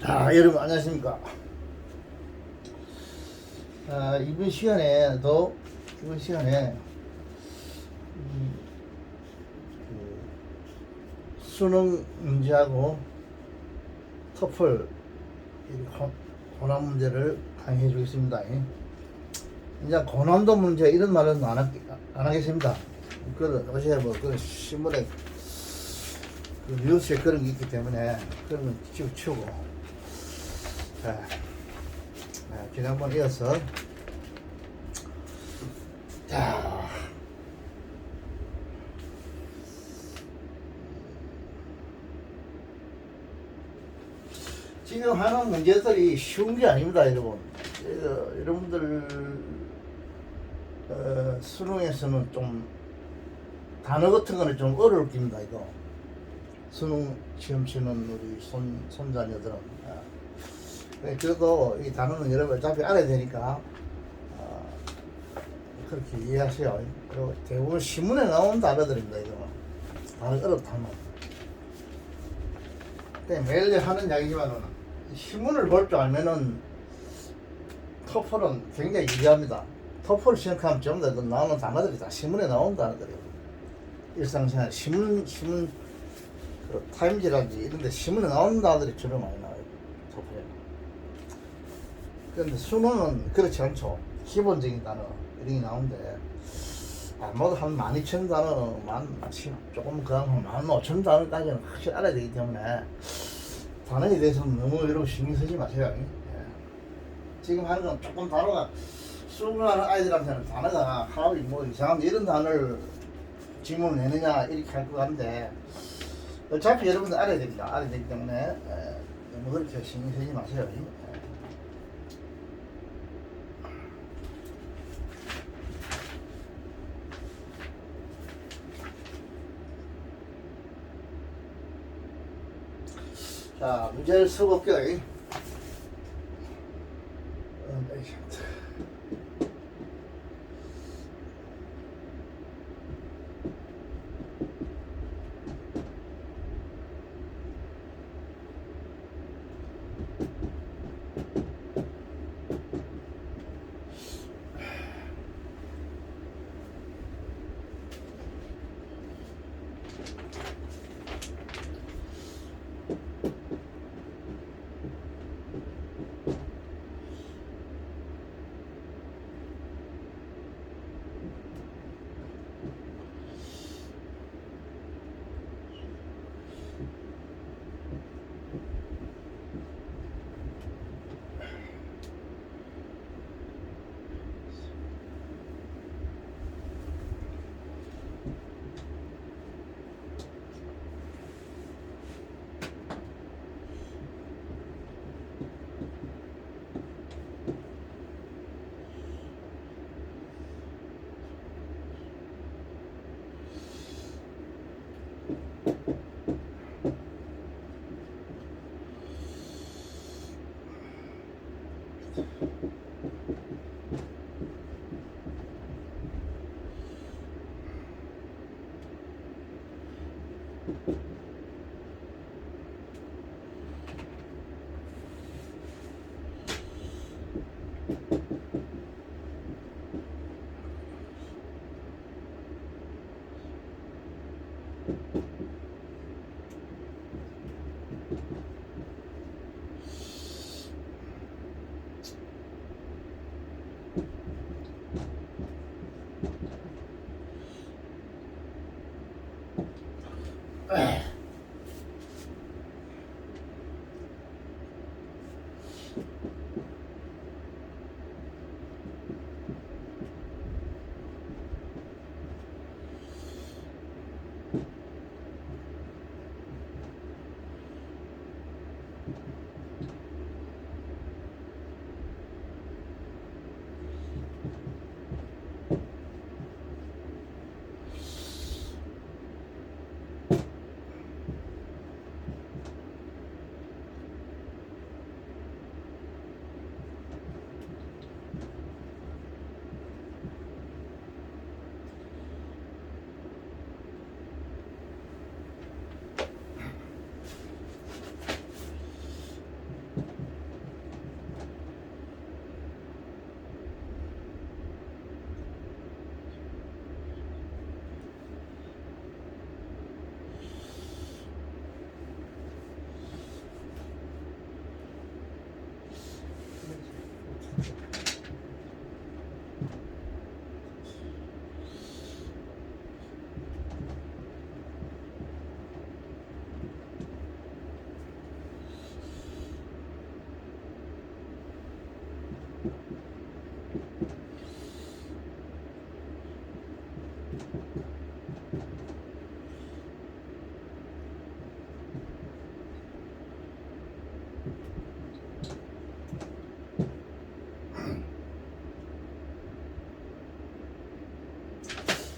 자, 여러분 안녕하십니까. 이번 시간에 수능 문제하고 토플 고난 문제를 강의해 주겠습니다. 이제 고난도 문제 이런 말은 안 하겠습니다. 그건 어제 그 신문에 뉴스에 그런 게 있기 때문에 그런 건 치우고, 지난번 이어서 지금 하는 문제들이 쉬운 게 아닙니다, 여러분. 여러분들 수능에서는 좀 단어 같은 거는 좀 어려울 겁니다, 이거. 수능 시험 치는 우리 손자녀들은. 그래도 이 단어는 여러분 어차피 알아야 되니까 그렇게 이해하세요. 그리고 대부분 신문에 나온 단어들입니다, 이거. 단어 어렵다는. 매일 하는 이야기지만은 신문을 볼 줄 알면은 토플은 굉장히 유리합니다. 토플 시험하면 전부 다 나오는 단어들이 다 신문에 나온 단어들이에요. 일상생활 신문 그 타임지라든지 이런 데 신문에 나오는 단어들이 주로 많이 나와요, 토플에. 그런데 수능은 그렇지 않죠. 기본적인 단어 이런 게 나오는데 모두 한 12,000 단어, 조금 그한 15,000 단어까지는 확실히 알아야 되기 때문에 단어에 대해서는 너무 여러분 신경 쓰지 마세요. 지금 하는 건 조금 단어가 수능하는 아이들한테는 단어가 하나도 뭐 이상한 이런 단어를 질문을 내느냐 이렇게 할 것 같은데 어차피 여러분들 알아야 됩니다. 알아야 되기 때문에 너무 그렇게 신경 쓰지 마세요. 자, 문제를 써볼게요.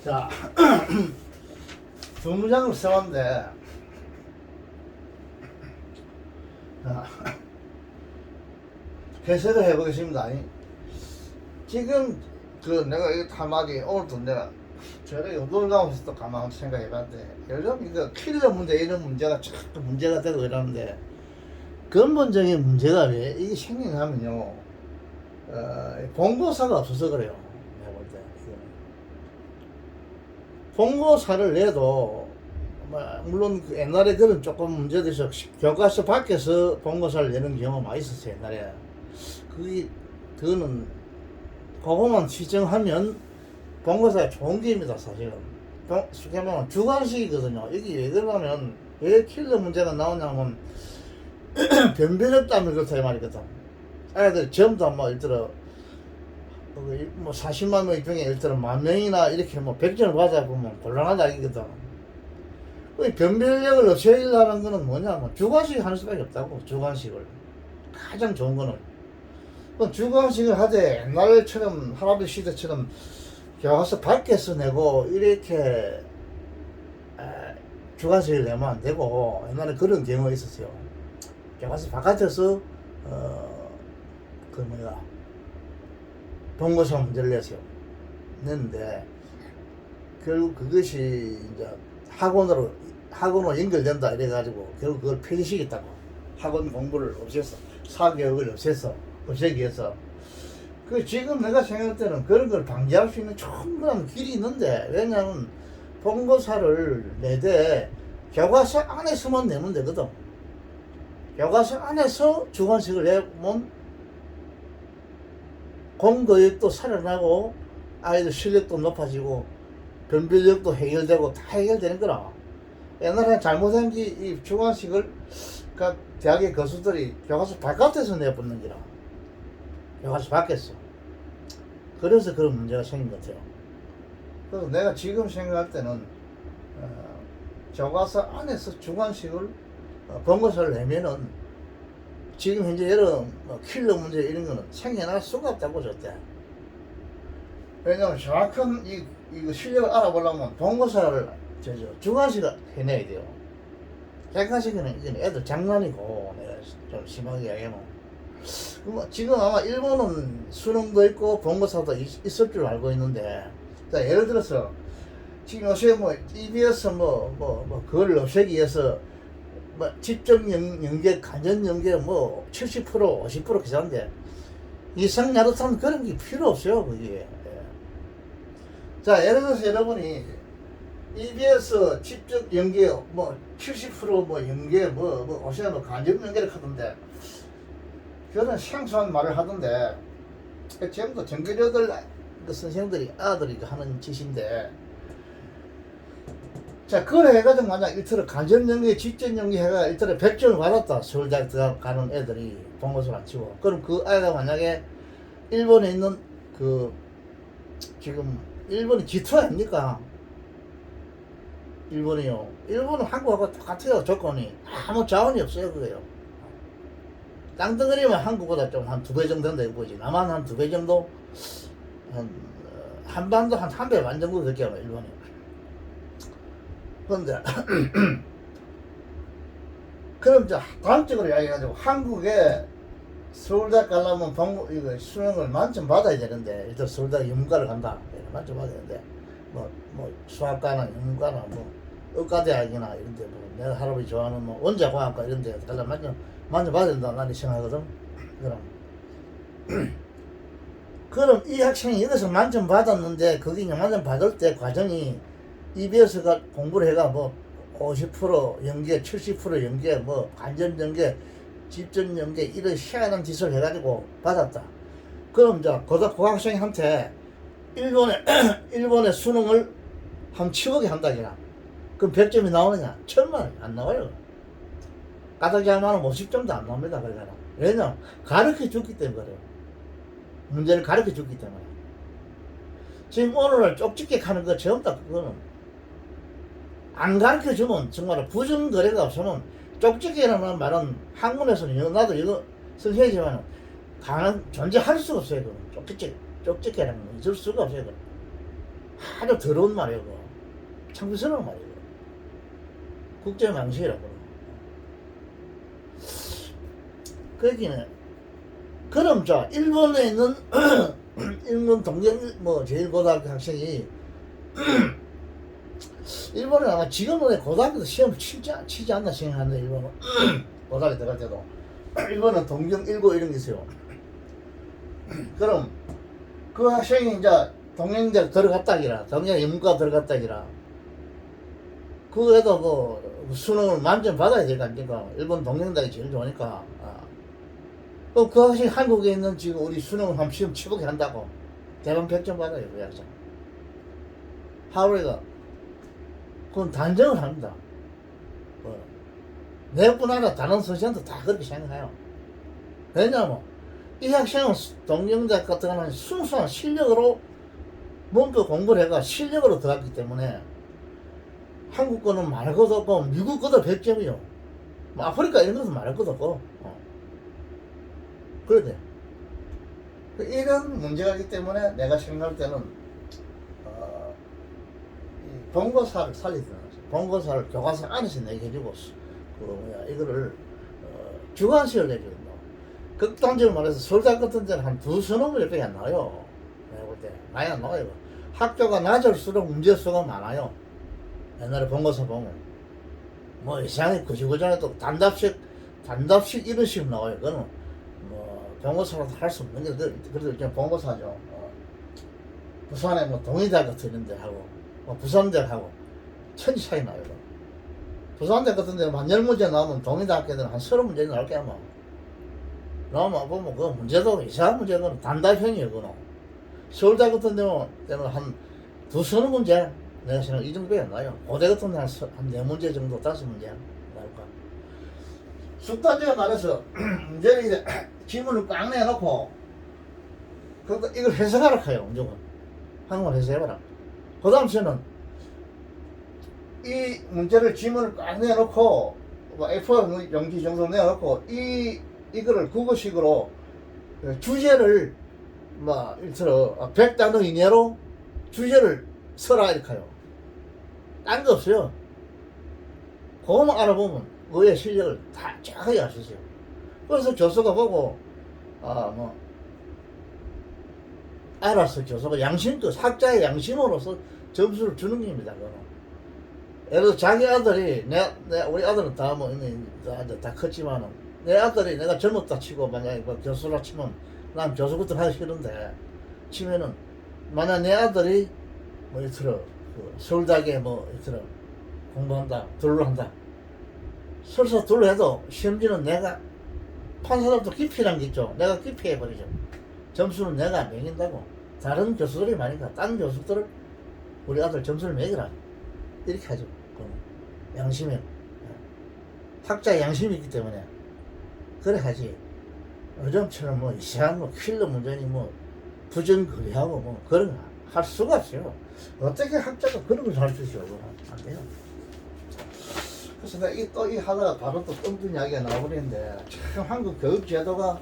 자, 두 문장을 써왔는데, 해석을 해보겠습니다. 지금 내가 이 한마디 오늘도 내가 저를 운동을 가면서 또 가만히 생각해봤는데, 요즘 이거 킬러 문제 이런 문제가 자꾸 문제가 되고 이러는데, 근본적인 문제가 왜 이게 생기냐면요, 본고사가 없어서 그래요. 내가 볼 때. 본고사를 내도, 물론 옛날에 그런 조금 문제돼서 교과서 밖에서 본고사를 내는 경우가 많이 있었어요, 옛날에. 그거는, 그거만 시정하면 본고사가 좋은 게임이다, 사실은. 쉽게 말하면 주관식이거든요. 이게 왜 그러냐면, 왜 킬러 문제가 나오냐면, 변별력 때문에 그렇다, 이 말이거든. 아이들 전부 다 예를 들어, 40만 명 중에 예를 들어 10,000명이나 이렇게 100점을 받아보면 곤란하다, 이거든. 변별력을 없애려는 거는 뭐냐면, 주관식 하는 수밖에 없다고, 주관식을. 가장 좋은 거는. 주관식을 하되, 옛날처럼, 할아버지 시대처럼 교과서 밖에서 내고, 이렇게, 주관식을 내면 안 되고, 옛날에 그런 경우가 있었어요. 교과서 바깥에서, 본고사 문제를 냈는데, 결국 그것이 이제 학원으로 연결된다, 이래가지고, 결국 그걸 폐지시켰다고. 학원 공부를 없앴어. 사교육을 없애기 위해서. 지금 내가 생각할 때는 그런 걸 방지할 수 있는 충분한 길이 있는데, 왜냐면 본고사를 내되 교과서 안에서만 내면 되거든. 교과서 안에서 주관식을 내면 공교육도 살아나고 아이들 실력도 높아지고 변별력도 해결되고 다 해결되는 거라. 옛날에 잘못한 게 이 주관식을 각 대학의 교수들이 교과서 바깥에서 내보는 기라. 교과서 밖에서. 그래서 그런 문제가 생긴 것 같아요. 그래서 내가 지금 생각할 때는 교과서 안에서 주관식을 본고사를 내면은 지금 현재 이런 킬러 문제 이런 거는 생겨날 수가 없다고 줬대. 왜냐면 정확한 이거 실력을 알아보려면 본고사를 주관식을 해내야 돼요. 객관식은 이건 애들 장난이고, 내가 좀 심하게 이야기하면. 지금 아마 일본은 수능도 있고 본고사도 있을 줄 알고 있는데, 자, 예를 들어서 지금 요새 EBS 그걸 없애기 위해서 집중 연계, 간접 연계 70%, 50% 계산돼. 이상 야릇하면 그런 게 필요 없어요, 그게. 자, 예를 들어서 여러분이 EBS 집중 연계 70% 연계 오시면 간접 연계를 하던데, 그런 생소한 말을 하던데, 전부 전교조들 선생님들이 아들이 하는 짓인데, 자, 그걸 해가지고 만약 일터를 간접연계, 직전연계 해가 일터를 100점을 받았다. 서울대학 들어가 가는 애들이 본고사를 안 치고. 그럼 그 아이가 만약에 일본에 있는 지금 일본이 G2 아닙니까? 일본이요. 일본은 한국하고 똑같아요, 조건이. 아무 자원이 없어요, 그거요. 땅덩어리면 한국보다 좀 한 2배 정도 된다, 이거 보지. 남한 한 2배 정도? 한반도 한 3배 반 정도 될게요, 일본이. 그런데, 그럼 이제 다음 쪽으로 이야기해가지고, 한국에 서울대학 가려면 이거 수능을 만점 받아야 되는데, 일단 서울대학 연구과를 간다. 만점 받아야 되는데, 수학과나 연구과나 의과대학이나 이런데, 내가 할아버지 좋아하는 원자과학과 이런데 가려면 만점 받아야 된다, 나는 생각하거든. 그럼 이 학생이 여기서 만점 받았는데, 거기 만점 받을 때 과정이 EBS가 공부를 해가 50% 연계, 70% 연계, 간접 연계, 집전 연계 이런 희한한 짓을 해가지고 받았다. 그럼 이제 고학생한테 일본의 수능을 한 10억에 한다기나. 그럼 100점이 나오느냐? 1000만 원이 안 나와요. 까닭이 하나는 50점도 안 나옵니다. 그러잖아. 왜냐면 가르쳐 줬기 때문에 그래요. 문제를 가르쳐 줬기 때문에. 지금 오늘날 쪽집게 하는 거 전부 다 그거는 안 가르쳐 주면 정말 부정거래가 없으면 쪽지게라는 말은 한문에서는 나도 이거 선생이지만 존재할 수가 없어요. 쪽지게라는 건 있을 수가 없어요. 아주 더러운 말이에요. 그거. 창피스러운 말이에요. 국제망신이라고. 그 얘기는 그럼 자 일본에 있는 일본 동경 제1고등학교 학생이 일본은 아마 지금은 고등학교도 시험 치지 않나 생각하는데 일본은 고등학교 들어갈 때도 일본은 동경 1고 이런 게 있어요. 그럼 그 학생이 이제 동경대 들어갔다기라 동경 인문과 들어갔다기라 그에도 그 수능을 만점 받아야 될거 아닙니까? 일본 동경대가 제일 좋으니까. 그 학생이 한국에 있는 지금 우리 수능을 한 시험 치보게 한다고 대만 100점 받아요. 그 학생 하루에가 그건 단정을 합니다. 내뿐 아니라 다른 선생님도 다 그렇게 생각해요. 왜냐면 이 학생은 동경대 같은 거는 순수한 실력으로 문법 공부를 해가 실력으로 들어갔기 때문에 한국 거는 말할 것도 없고 미국 거도 100점이요. 뭐 아프리카 이런 것도 말할 것도 없고. 그러대. 이런 문제가 있기 때문에 내가 생각할 때는 이 본고사를 살리더라. 본고사를 교과서 안에서 내게 해주고 이거를 주관식을 내줘야 된다. 극단적으로 말해서 서울대 같은 데는 한 2서너 문제밖에 안 나와요. 내가 볼 때 많이 안 나와요. 학교가 낮을수록 문제수가 많아요. 옛날에 본고사 보면 뭐 이상하게 그지그지해도 단답식 이런 식으로 나와요. 그거는 뭐 본고사로도 할 수 없는 게 그래도 이제 본고사죠. 부산에 뭐 동의대 같은 데 하고 뭐 부산대 하고 천지 차이 나요. 부산대 같은 데는 한 10문제 나오면 동의대 학교들은 한 30문제 나올 게 아마 나오면 보면 그 문제도 이상한 문제는 단답형이에요. 그거는 서울대 같은 데는 한 2서너 문제 내가 생각 이 정도에 안 나요. 고대 같은 데는 한 4문제 정도 5문제 나올까. 숙단제가 말해서 문제를 이제 지문을 꽉 내놓고 그러니까 이걸 해석하라 해요. 무조건 한국말 해석해봐라. 그 다음 저는 이 문제를 지문을 꽉 내놓고 A4 용지 정도 내놓고 이거를 국어식으로 주제를 일처럼 100단어 이내로 주제를 써라 이렇게 해요. 딴 거 없어요. 그거만 알아보면 의의 실력을 다 정확하게 알 수 있어요. 그래서 교수가 보고 알아서 교수가 양심껏 학자의 양심으로서 점수를 주는 겁니다. 그거는. 예를 들어 자기 아들이 우리 아들은 다 다 컸지만은 내 아들이 내가 젊었다 치고 만약에 교수라 치면 난 교수부터 하기 싫은데 치면은 만약 내 아들이 이처럼 서울대학에 이처럼 공부한다 둘로 한다 설사 둘로 해도 시험지는 내가 판사들도 기피란 게 있죠. 내가 기피해버리죠. 점수는 내가 매긴다고. 다른 교수들이 많으니까 다른 교수들을 우리 아들 점수를 매기라 이렇게 하죠. 양심에 학자의 양심이 있기 때문에 그래 하지. 요즘처럼 이상한 킬러 문제니 부정거리하고 그런 거 할 수가 없어요. 어떻게 학자가 그런 걸 할 수 있어요? 안 돼요. 그래서 내가 또 하다가 바로 또 엉뚱 이야기가 나와버리는데 참 한국 교육 제도가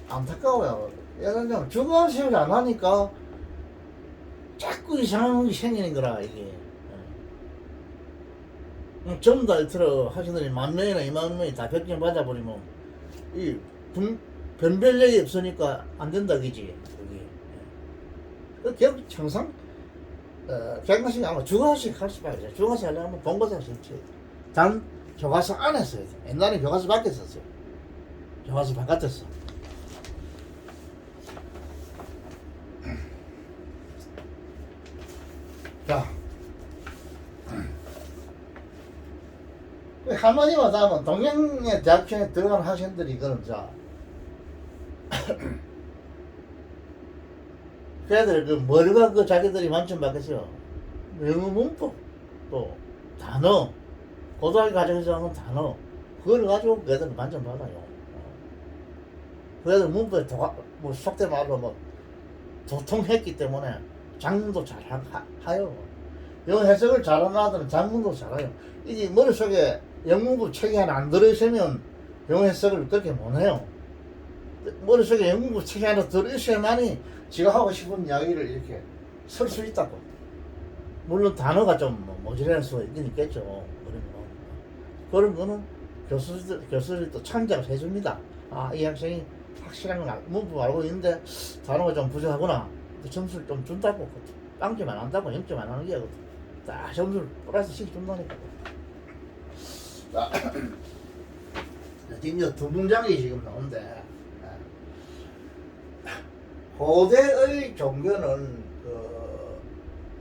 안타까워요. 예를 들면 주관식을 안 하니까 자꾸 이상한 게 생기는 거라 이게. 전부 다 들어 하시더니 10,000명이나 20,000명이 다 100점 받아버리면 이 변별력이 없으니까 안 된다 그지. 그 기업 청상 객관식 아마 주관식 할 수밖에 없어요. 주관식 하려면 본고사 싫지. 단 교과서 안에서 해야 돼. 옛날에 교과서 밖에 썼어요. 교과서 바깥에서. 자, 한마디만 더 하면 동양의 대학교에 들어간 학생들이 그럼 자 걔들 머리가 자기들이 만점 받겠어요. 영어 문법 또 단어 고등학교 과정에서 하는 단어 그걸 가지고 걔들 만점 받아요. 그 애들 문법에 속대 말로 도통했기 때문에 장문도 잘 하요. 영어 해석을 잘하는 아들은 장문도 잘해요. 이게 머릿속에 영문부 책이 하나 안 들어있으면 영어 해석을 그렇게 못해요. 머릿속에 영문부 책이 하나 들어있어야만이 지가 하고 싶은 이야기를 이렇게 쓸 수 있다고. 물론 단어가 좀 모자랄 수가 있긴 있겠죠. 그런 거는 교수들이 또 참작을 해줍니다. 아, 이 학생이 확실한 건 문법 알고 있는데 단어가 좀 부족하구나. 점수를 좀 준다고. 빵점 안 한다고, 0점 안 하는 게 딱 점수를 플러스 시켜준다니까. 자, 지금 두 문장이 지금 나오는데, 고대의 종교는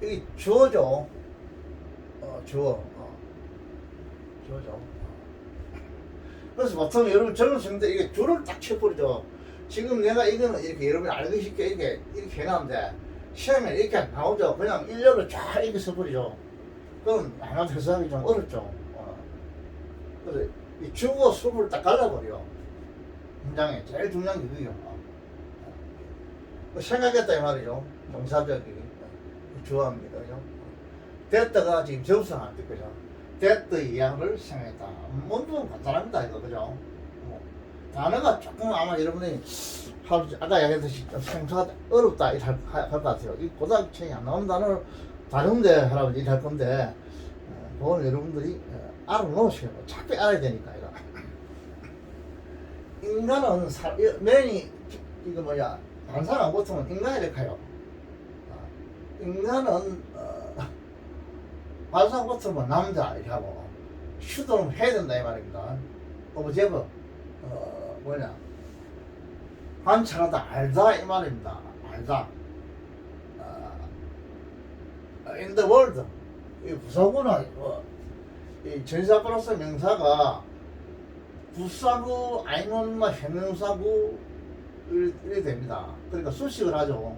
이 주어죠. 주어죠. 그래서 보통 여러분 젊은 친구들 이게 줄을 딱 쳐버리죠. 지금 내가 이거는 이렇게 여러분이 알기 쉽게 이렇게 해놨는데 시험에 이렇게 안 나오죠. 그냥 일렬로 쫙 이렇게 써버리죠. 그럼 아마도 해석하기 좀 어렵죠. 그래서 이 주어 수를 딱 갈라버려. 문장에 제일 중요한 게 그게요. 생각했다 이 말이죠. 동사적이 주어입니다. 그죠? 됐다가 지금 접수는 안 됐죠. 됐의 이야기를 생각했다. 문법은 간단합니다. 이거 그죠? 단어가 조금 아마 여러분이 아까 얘기했듯이 생소하다 어렵다 이렇게 할 것 같아요. 이 고등학생이 안 나오는 단어를 다른데 할아버지 이렇게 할 건데 그건 여러분들이 알아놓으셔야 돼요. 착히 알아야 되니까 이거. 인간은 맨이 이거 뭐야 반사가 보통은 인간이 이렇게 해요. 인간은 반사가 보통은 남자 이렇게 하고 슈도는 해야 된다 이 말입니다. 오브제브 뭐냐 관찰하다 알다 이 말입니다. 알다. in the world 이 부사구나 이 전사 플러스 명사가 부사구 아니면 뭐 형용사구 이렇게 됩니다. 그러니까 수식을 하죠.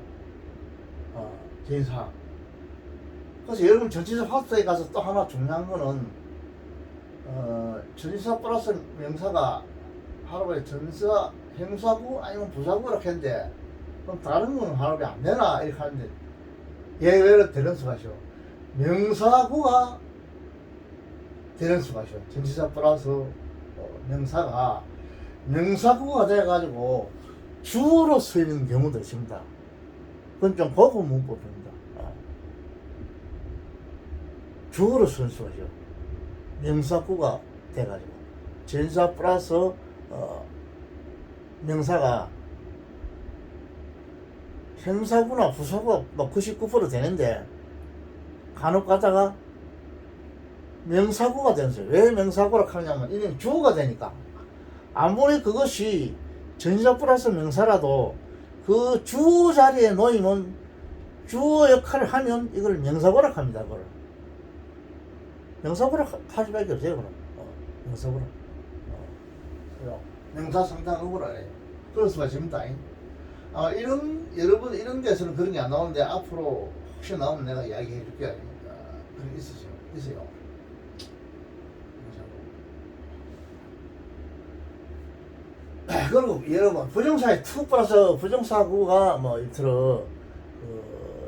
전사. 그래서 여러분 전치사 파트에 가서 또 하나 중요한 거는 전치사 플러스 명사가 하루에 전사 형사구 아니면 부사구라고 했는데 그럼 다른 거는 하루에 안 되나 이렇게 하는데 예외로 되는 수가 있죠. 명사구가 되는 수가 있죠. 전치사 플러스 명사가 명사구가 돼가지고 주어로 쓰이는 경우도 있습니다. 그건 좀 고급 문법입니다. 주어로 쓰는 수가 있죠. 명사구가 돼가지고 전사 플러스 명사가 형사구나 부사구가 뭐 99% 되는데 간혹 가다가 명사구가 되는 거예요. 왜 명사구라고 하냐면 이는 주어가 되니까 아무리 그것이 전사 플러스 명사라도 그 주어 자리에 놓이면 주어 역할을 하면 이걸 명사구라고 합니다. 그걸 명사구라고 할 수밖에 없어요. 그럼 명사구라 명사 상당어구라 해요. 그럴 수가 있습니다. 여러분 이런 데서는 그런 게 안 나오는데 앞으로 혹시 나오면 내가 이야기해 줄게요. 그런 게 있어요. 그리고 여러분 부정사에 투 플러스 부정사구가 뭐 이틀어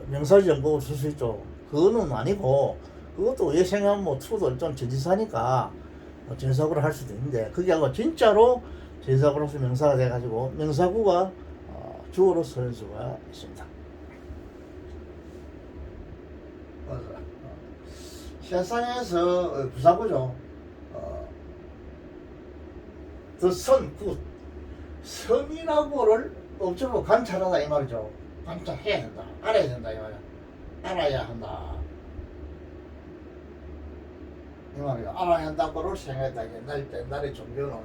명사지 연구를 쓸 수 있죠. 그거는 아니고 그것도 예생하면 뭐 투도 좀 전치사니까 전사구를 할 수도 있는데 그게 아니고 진짜로 전사구로서 명사가 돼가지고 명사구가 주어로 쓰는 수가 있습니다. 세상에서 부사구죠. 선이라고를 업적으로 관찰하다 이 말이죠. 관찰해야 된다. 알아야 된다 이 말이야. 알아야 한다. 이 말이야. 알아야 한다고를 생각했다. 옛날에 종교는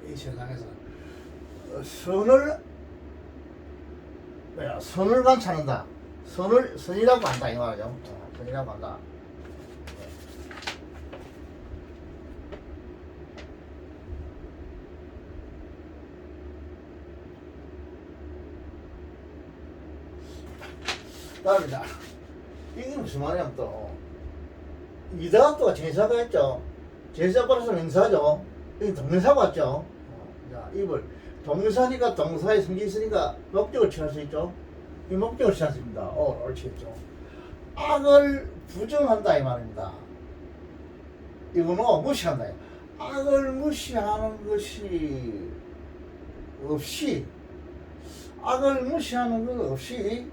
이 세상에서 선을 관찰한다. 선이라고 한다 이 말이죠. 선이라고 한다. 다음이다. 이게 무슨 말이냐면 또 이다가 또 제사가 있죠. 제사 플러스 명사죠. 이 동명사가 왔죠. 자, 이걸 동사니까 동사의 성질이 있으니까 목적을 취할 수 있죠. 이 목적을 취했습니다. 옳지 있죠. 악을 부정한다 이 말입니다. 이거는 무시한다. 악을 무시하는 것이 없이, 악을 무시하는 것 없이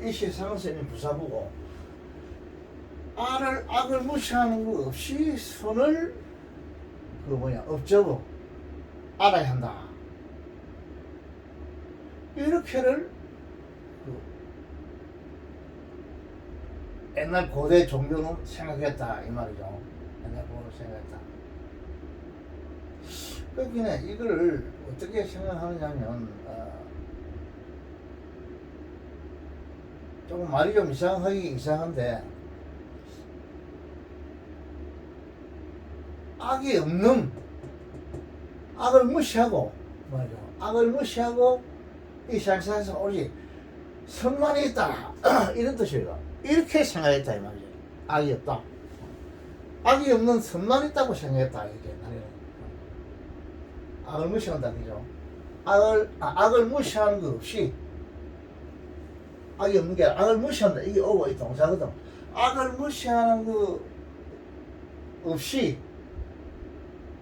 이 세상에서 이미 부사부고, 악을 무시하는 것 없이 선을 업적어 알아야 한다. 이렇게를 옛날 고대 종교는 생각했다 이 말이죠. 옛날 고대 생각했다. 그러니까 이걸 어떻게 생각하느냐면 조금 말이 좀 이상한데 악이 없는, 악을 무시하고 말이죠. 악을 무시하고 이 세상에서 오직 선만이 있다 이런 뜻이에요. 이렇게 생각했다 이 말이죠. 악이 없다. 악이 없는 선만이 있다고 생각했다 이게 나는. 악을 무시한다 그죠. 악을 무시하는 것 없이, 악이 없는 게 아니라 악을 무시한다 이게 오고 이 동사거든. 악을 무시하는 것 없이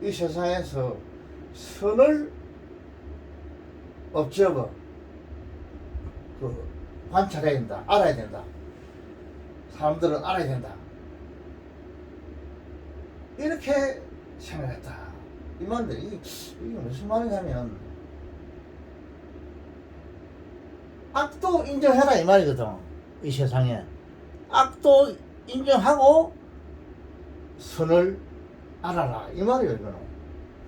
이 세상에서 선을 업적어 관찰해야 된다. 알아야 된다. 사람들은 알아야 된다. 이렇게 생각했다. 이 말인데 이게 무슨 말이냐면 악도 인정해라 이 말이거든. 이 세상에 악도 인정하고 선을 알아라 이 말이에요. 이거는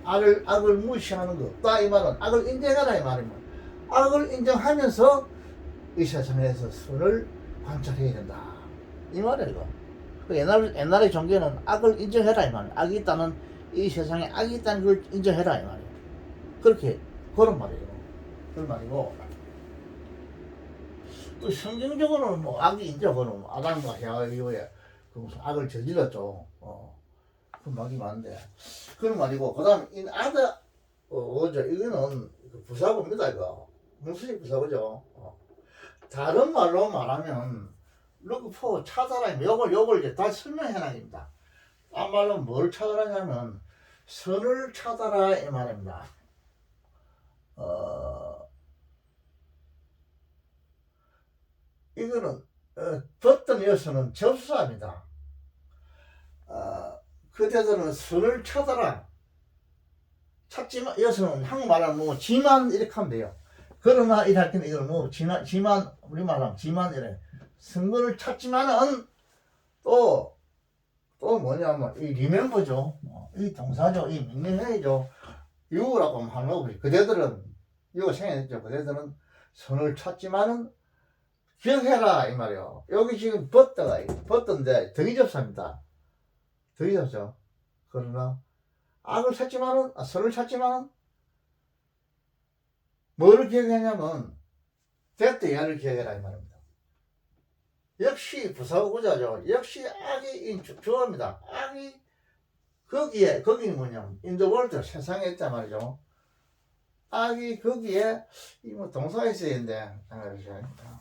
악을 무시하는 거 없다 이 말은 악을 인정해라 이 말이면 악을 인정하면서 이 세상에서 선을 관찰해야 된다 이 말이에요. 이거. 옛날의 종교는 악을 인정해라 이 말이에요. 악이 있다는, 이 세상에 악이 있다는 걸 인정해라 이 말이에요. 그렇게 그런 말이에요. 그런 말이고, 또 성경적으로는 뭐 악이 인정하는 아담과 헤아 이후에 그 무슨 악을 저질렀죠. 그 말이 많은데 그런 말이고, 그다음 이 아다 어죠 이거는 부사고입니다. 이거 문수식 부사고죠. 다른 말로 말하면 룩포 찾아라 요걸 이제 다 설명해놔입니다. 딴 말로 뭘 찾아라냐면 선을 찾아라 이 말입니다. 이거는 어떤 여서는 접수합니다. 그대들은 선을 찾아라. 찾지만 여서는 한국말하면 뭐 지만 이렇게 하면 돼요. 그러나 이럴 때는 이걸 뭐 지만 우리 말하면 지만 이래. 선거를 찾지만은 또 뭐냐면 이 리멤버죠. 이 동사죠. 이 명령해야죠. 유라고 하는 거고, 그대들은 유가 생각했죠. 그대들은 선을 찾지만은 기억해라 이 말이요. 여기 지금 벗던데 더 접수합니다. 더 접수. 그러나 악을 찾지만은 선을 찾지만은 뭐를 기억하냐면 대때 야를 기억해라 이 말입니다. 역시 부사구자죠. 역시 악이 좋아합니다. 악이 거기는 뭐냐면 in the world 세상에 있단 말이죠. 악이 거기에 이 뭐 동사가 있어야 되는데 잠깐만요.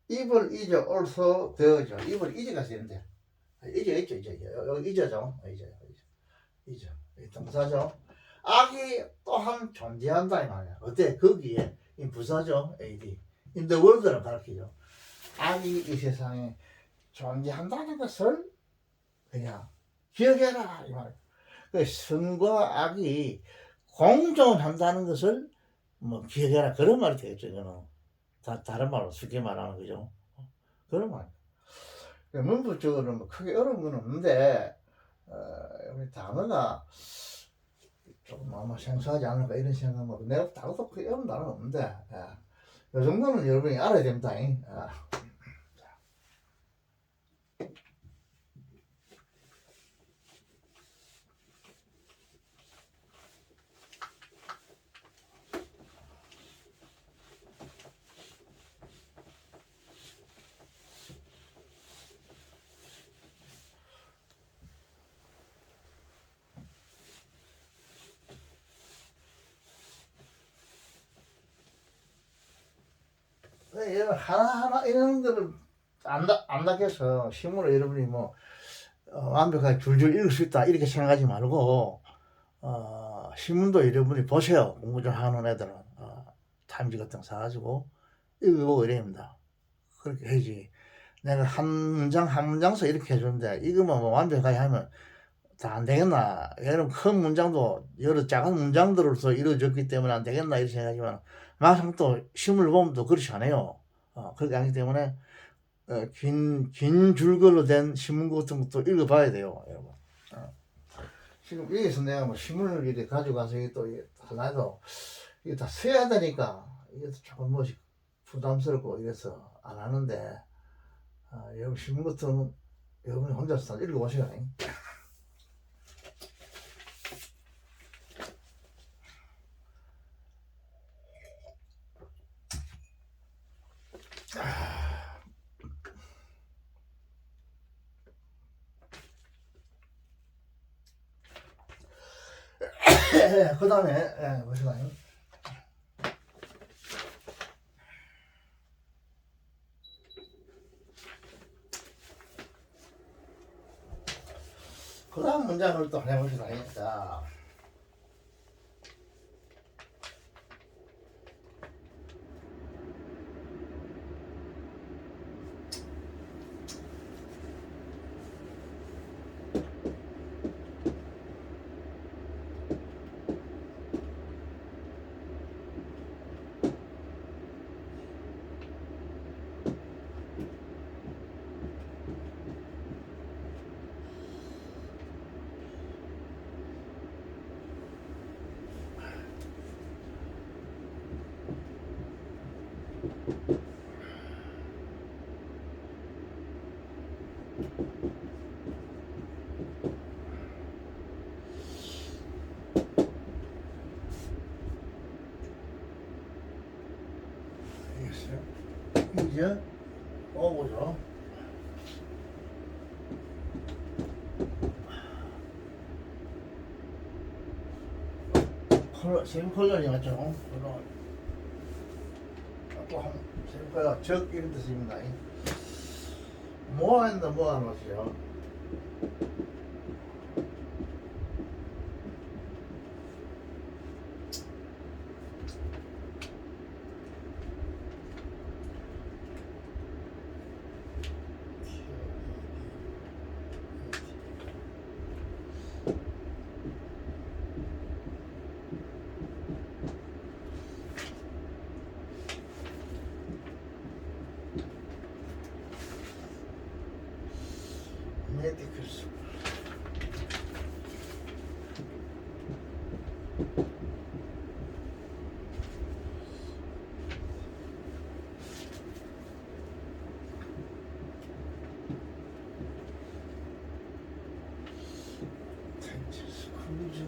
evil is also the죠. evil is가 되는데 있죠. 여기 is죠. 이죠. 동사죠. 악이 또한 존재한다 이 말이야. 어때? 거기에 이 부사죠. AD. in the world를 가르치죠. 악이 이 세상에 존재한다는 것을 그냥 기억해라 이 말이야. 그 선과 악이 공존한다는 것을 뭐 기억해라 그런 말이 되겠죠. 이거는 다른 말로 쉽게 말하는 거죠. 그런 말. 문법적으로 뭐 크게 어려운 건 없는데 단어가 조금 아마 생소하지 않을까 이런 생각하고, 내가 다루도 크게 어려운 단어는 없는데 이 정도는 여러분이 알아야 됩니다. 이런 하나하나 이런 거를 안 닦여서 신문을 여러분이 뭐 완벽하게 줄줄 읽을 수 있다 이렇게 생각하지 말고 신문도 여러분이 보세요. 공부 좀 하는 애들은 타임지 같은 거 사가지고 읽어보고 이래입니다. 그렇게 해야지. 내가 한 문장 한 문장서 이렇게 해주는데 이거만 뭐 완벽하게 하면 다 안 되겠나. 얘는 큰 문장도 여러 작은 문장들로서 이루어졌기 때문에 안 되겠나 이렇게 생각하지만 막상 또 신문을 보면 또 그렇지 않아요. 그렇게 하기 때문에 긴 줄글로 된 신문 같은 것도 읽어봐야 돼요, 여러분. 지금 여기서 내가 뭐 신문을 이렇게 가져가서 이게 또 하나도 이게 다 써야 되니까 이게 조금 뭐지 부담스럽고 이래서 안 하는데 여러분 신문 같은 여러분이 혼자서 다 읽어보세요. 그 다음에 보시나요? 그 다음 문장을 또 해보시다. 자, 알겠어요? 이제 오보죠. 세부 컬러이 맞죠? 또한 세부 컬러 적 이런 뜻입니다. 모아인다 모아는 것이죠. 메디컬스 텐치스 크루즈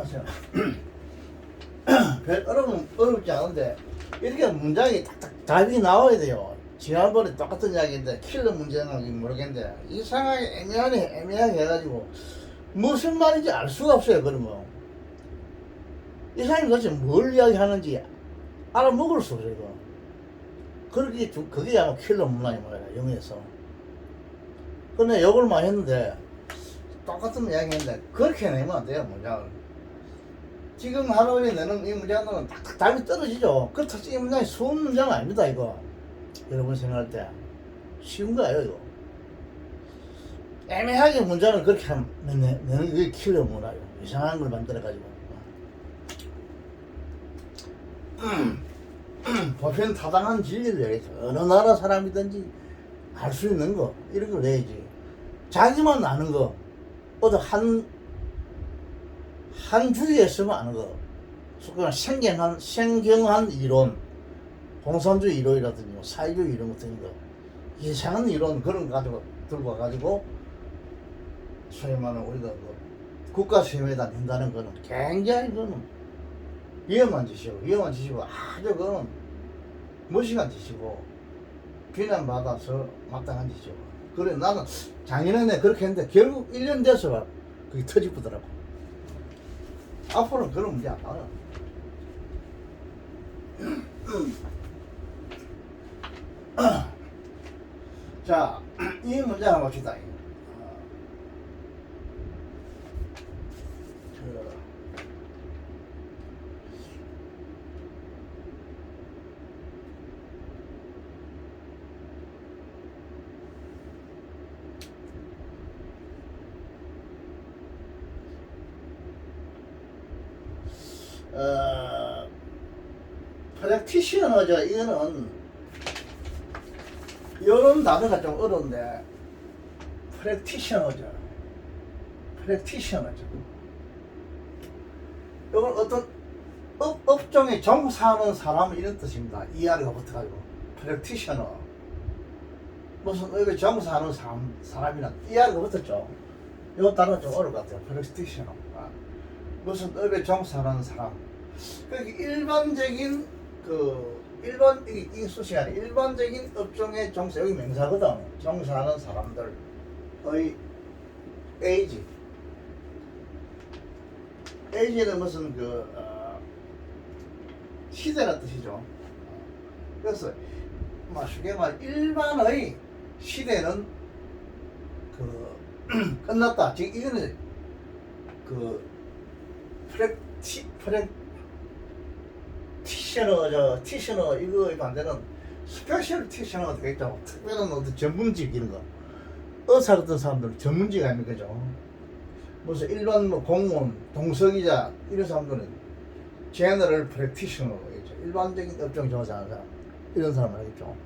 하세요. 별 어렵지 않은데 이렇게 문장이 딱딱 답이 나와야 돼요. 지난번에 똑같은 이야기인데 킬러 문제는 모르겠는데 이상하게 애매하게 해가지고 무슨 말인지 알 수가 없어요. 그러면 이 사람이 도대체 뭘 이야기하는지 알아먹을 수 없어요. 이거. 그게 아마 킬러 문항이 말이야, 영어에서. 근데 욕을 많이 했는데 똑같은 이야기 했는데 그렇게 내면 안 돼요, 문장을. 지금 하루에 내는 이 문장은 딱딱 답이 떨어지죠. 그렇다고 이 문장이 쉬운 문장은 아닙니다, 이거. 여러분 생각할 때 쉬운 거 아니에요, 이거. 애매하게 문장을 그렇게 내는 게 킬러 문화예요. 이상한 걸 만들어가지고. 보편 타당한 진리를 내야지. 어느 나라 사람이든지 알 수 있는 거 이런 걸 내야지. 자기만 아는 거 어디 한 주의에서만 아는 거, 그냥 생경한 이론, 공산주의 이론이라든지 사회주의 이론 같은 거, 이상한 이론 그런 거 가지고 들고 와가지고 소위 말하는 우리가 국가 세뇌에다 낸다는 거는 굉장히 그거는 위험한 짓이고 아주 그거는 무식한 짓이고 비난받아서 마땅한 짓이고. 그래 나는 작년에 그렇게 했는데 결국 1년 돼서 그게 터지더라고. 앞으로는 그런 문제 안 나와요. 자, 이 문제 한번 봅시다. 프랙티셔너죠. 이거는 이런 단어가 좀 어려운데 프랙티셔너죠. 이건 어떤 업종에 종사하는 사람 이런 뜻입니다. 이하가 붙어가지고 프랙티셔너 무슨 업에 종사하는 사람이란 이하가 붙었죠. 이 단어가 좀 어려울 것 같아요. 프랙티셔너 무슨 업에 종사하는 사람. 그러니까 일반적인 이 수식이 아니라 일반적인 업종의 종사, 여기 명사거든. 종사하는 사람들의 에이지는 무슨 시대라는 뜻이죠. 그래서 쉽게 말해 일반의 시대는 끝났다. 지금 이거는 티셔너 이거의 반대는 스페셜 티셔너가 되겠죠. 특별한 어떤 전문직 이런 거. 의사 같은 사람들은 전문직 아닙니까? 그죠? 무슨 일반 공무원, 동석이자 이런 사람들은 제너럴 프랙티셔너로 하겠죠. 일반적인 업종 종사하는 사람, 이런 사람을 하겠죠.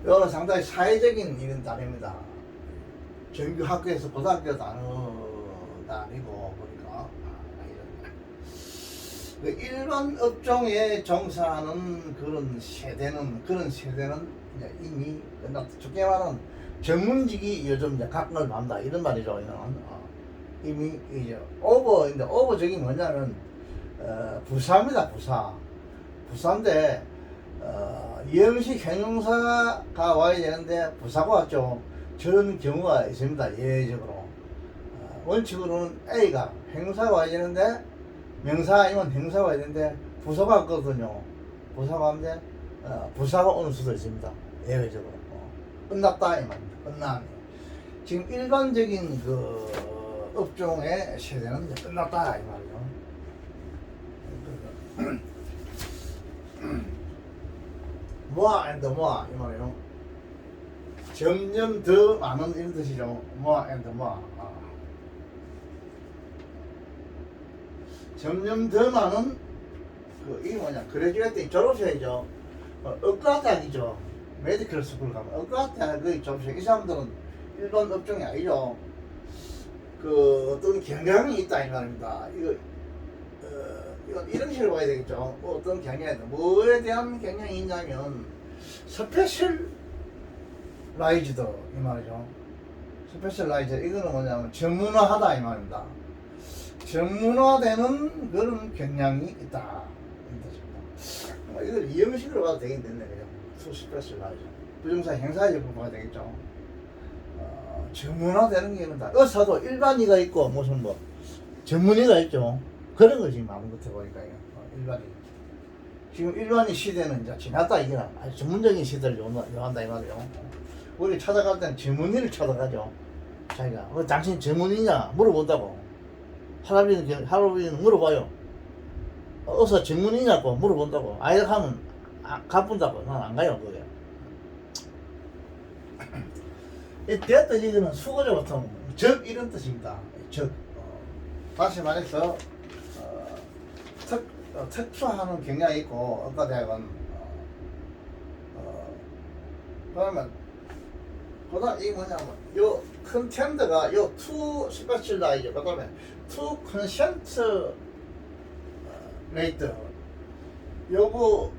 이거는 상당히 사회적인 이런 단어입니다. 정규 학교에서 고등학교 단어가 아니고 보니까 일반 업종에 종사하는 그런 세대는 이제 이미 끝났다. 쉽게 말하면 전문직이 요즘 이제 각광을 받는다 이런 말이죠. 이미 이제 오버적인 뭐냐면 부사입니다. 부사인데 이형식 형용사가 와야 되는데 부사가 왔죠. 저런 경우가 있습니다. 예외적으로 원칙으로는 A가 형용사가 와야 되는데 명사 아니면 형사가 와야 되는데 부사가 왔거든요. 부사가 왔는데 부사가 오는 수도 있습니다. 예외적으로 끝났다 이 말입니다. 끝나네. 지금 일반적인 업종의 세대는 이제 끝났다 이 말이죠. more and more 이 말이에요. 점점 더 많은 이런 뜻이죠. more and more. 점점 더 많은 이게 뭐냐 그레듀에이트 졸업생이죠. 의과대학이죠. 메디컬 스쿨 가면 의과대학의 졸업생 이 사람들은 일반 업종이 아니죠. 어떤 경향이 있다 이 말입니다. 이건 이런 식으로 봐야 되겠죠. 어떤 경향이 있다. 뭐에 대한 경향이 있냐면 스페셜라이즈드 이 말이죠. 스페셜라이저 이거는 뭐냐면 전문화하다 이 말입니다. 전문화되는 그런 경향이 있다. 이걸 이형식으로 봐도 되긴 됐네, 그죠? 투 스페셜라이저. 부정사 행사적으로 봐야 되겠죠. 전문화되는 게 있다. 의사도 일반의가 있고 무슨 뭐 전문의가 있죠. 그런 거지 마음 같아 보니까요. 일반의. 지금 일반의 시대는 이제 지났다 이게나 아주 전문적인 시대를 요한다 이 말이에요. 우리 찾아갈 때는 전문의를 찾아가죠. 자기가 당신 전문의냐 물어본다고. 할아버지는 물어봐요. 어서 전문의냐고 물어본다고. 아이가 하면 가뿐다고. 난 안 가요 그게. 이 대학 이거는 수거제 같은 적 이런 뜻입니다. 적. 다시 말해서 특수하는 경향이 있고 의과대학은 그러면 그다음 이 뭐냐면 요 컨텐츠가 요 투 스페셜라이저 그다음에 투 컨센트 레이트 요거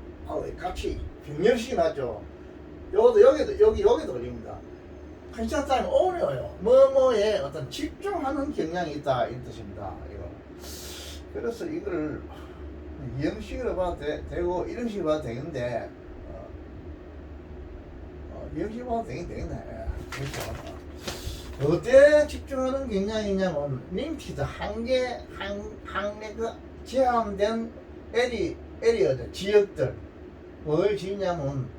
같이 병렬식이 나죠. 요것도 여기도 걸립니다. 컨센트는 어려워요. 뭐뭐에 어떤 집중하는 경향이 있다 이 뜻입니다. 이거. 그래서 이걸 이형식으로 봐도 되고 이런 식으로 봐도 되는데 이형식으로 봐도 되겠네. 그렇죠. 어디에 집중하는 경향이냐면 리미티드 한계 그 제한된 에리어들 지역들 뭘 지냐면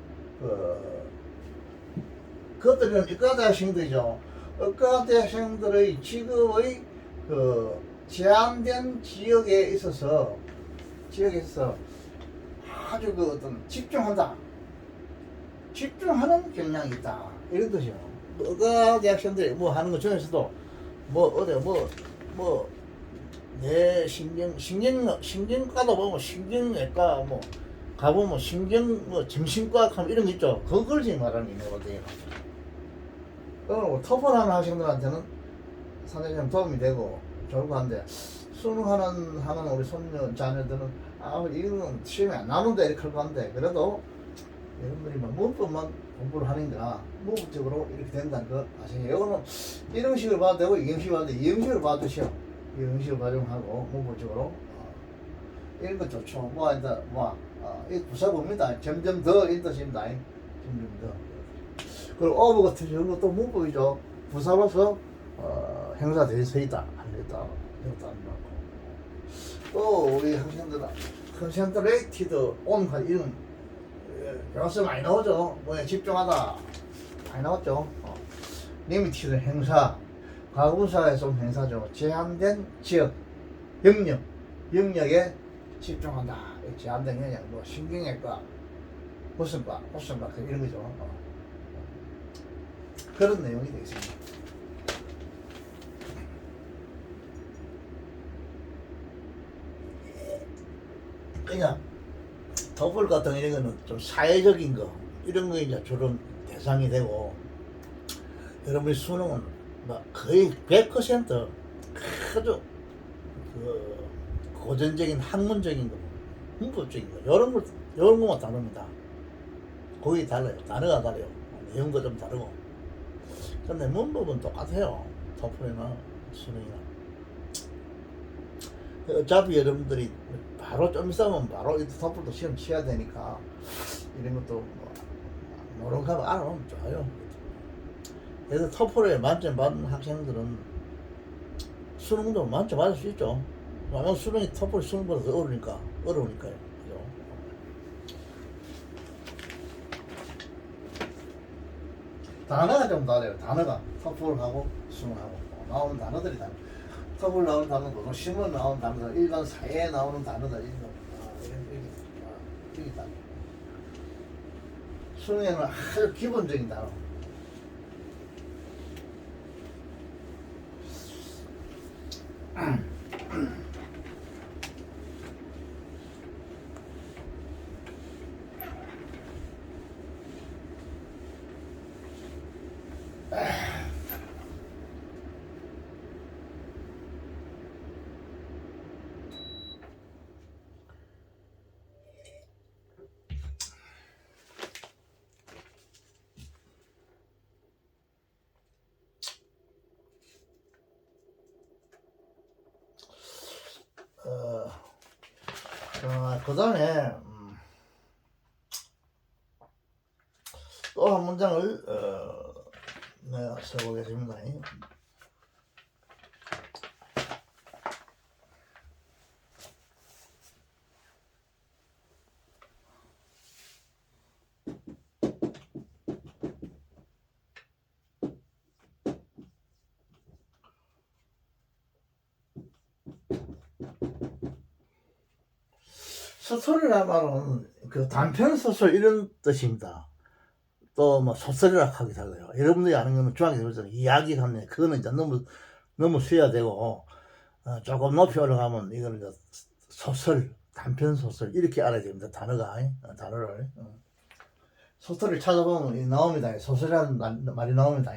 그것들은 의과대학생들이죠. 의과대학생들의 직업의 제한된 지역에서 아주 어떤 집중하는 경향이 있다 이런 뜻이요. 의과대학생들이 뭐 하는 것 중에서도 내 신경과도 보면 신경외과 가보면 정신과 하면 이런 거 있죠. 그걸 지금 말하는 거거든요. 토플하는 학생들한테는 선생님 도움이 되고 좋을 것 한데 수능하는 우리 손녀 자녀들은 이거는 시험에 안 나오는데 이렇게 할 것 한데 그래도 여러분들이 문법만 공부를 하니까 문법적으로 이렇게 된다는 거 아시죠? 이거는 이런 식으로 봐도 되고 이형식으로 봐도 이형식으로 봐도 시험 이형식으로 활용하고 문법적으로 이런 거 좋죠. 이 부사봅니다. 점점 더 이 뜻입니다. 점점 더. 그리고 오버 같은 경우는 또 문법이죠. 부사로서 형사될 수 있다. 안 됐다. 이것도 안 맞고. 또 우리 학생들은 컨센트레이티드 온 이런 교수 많이 나오죠. 뭐에 집중하다 많이 나왔죠. 리미티드 행사, 과거분사에서 온 행사죠. 제한된 지역, 영역에 집중한다. 제한된 영역, 신경외과, 무슨과 이런 거죠. 그런 내용이 되겠습니다. 그냥 토플 같은 이런 거는 좀 사회적인 거 이런 거 이제 주로 대상이 되고 여러분이 수능은 거의 100% 아주 고전적인 학문적인 거, 문법적인 거 이런 거만 다릅니다. 거의 달라요. 단어가 달라요. 내용도 좀 다르고. 근데 문법은 똑같아요. 토플이나 수능이나. 어차피 여러분들이 바로 좀 있으면 바로 이 토플도 시험 치야 되니까 이런 것도 노력하고 알아보면 좋아요. 그래서 토플에 만점 받은 학생들은 수능도 만점 받을 수 있죠. 아마 수능이 토플 수능보다 더 어려우니까요. 그죠? 단어가 좀 다르요. 단어가 토플하고 수능하고 나오는 단어들이 다르요. 토플 나오는 단어도 신문 나오는 단어도 일반 사회에 나오는 단어도 이게 단어. 수능에는 아주 기본적인 단어. 그 다음에 또 한 문장을 내가 써보겠습니다. 소설이란 말은 그 단편 소설 이런 뜻입니다. 또 뭐 소설이라 하기도 하고요. 여러분들이 아는 거는 중학교 때부터 이야기 같네. 그거는 이제 너무 쉬어야 되고 조금 높이 올라가면 이거는 이제 소설, 단편 소설 이렇게 알아야 됩니다. 단어를 소설을 찾아보면 나옵니다. 소설이라는 말이 나옵니다.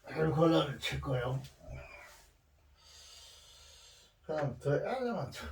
혈관을 칠 거예요. 그냥 더 알려만 쳐.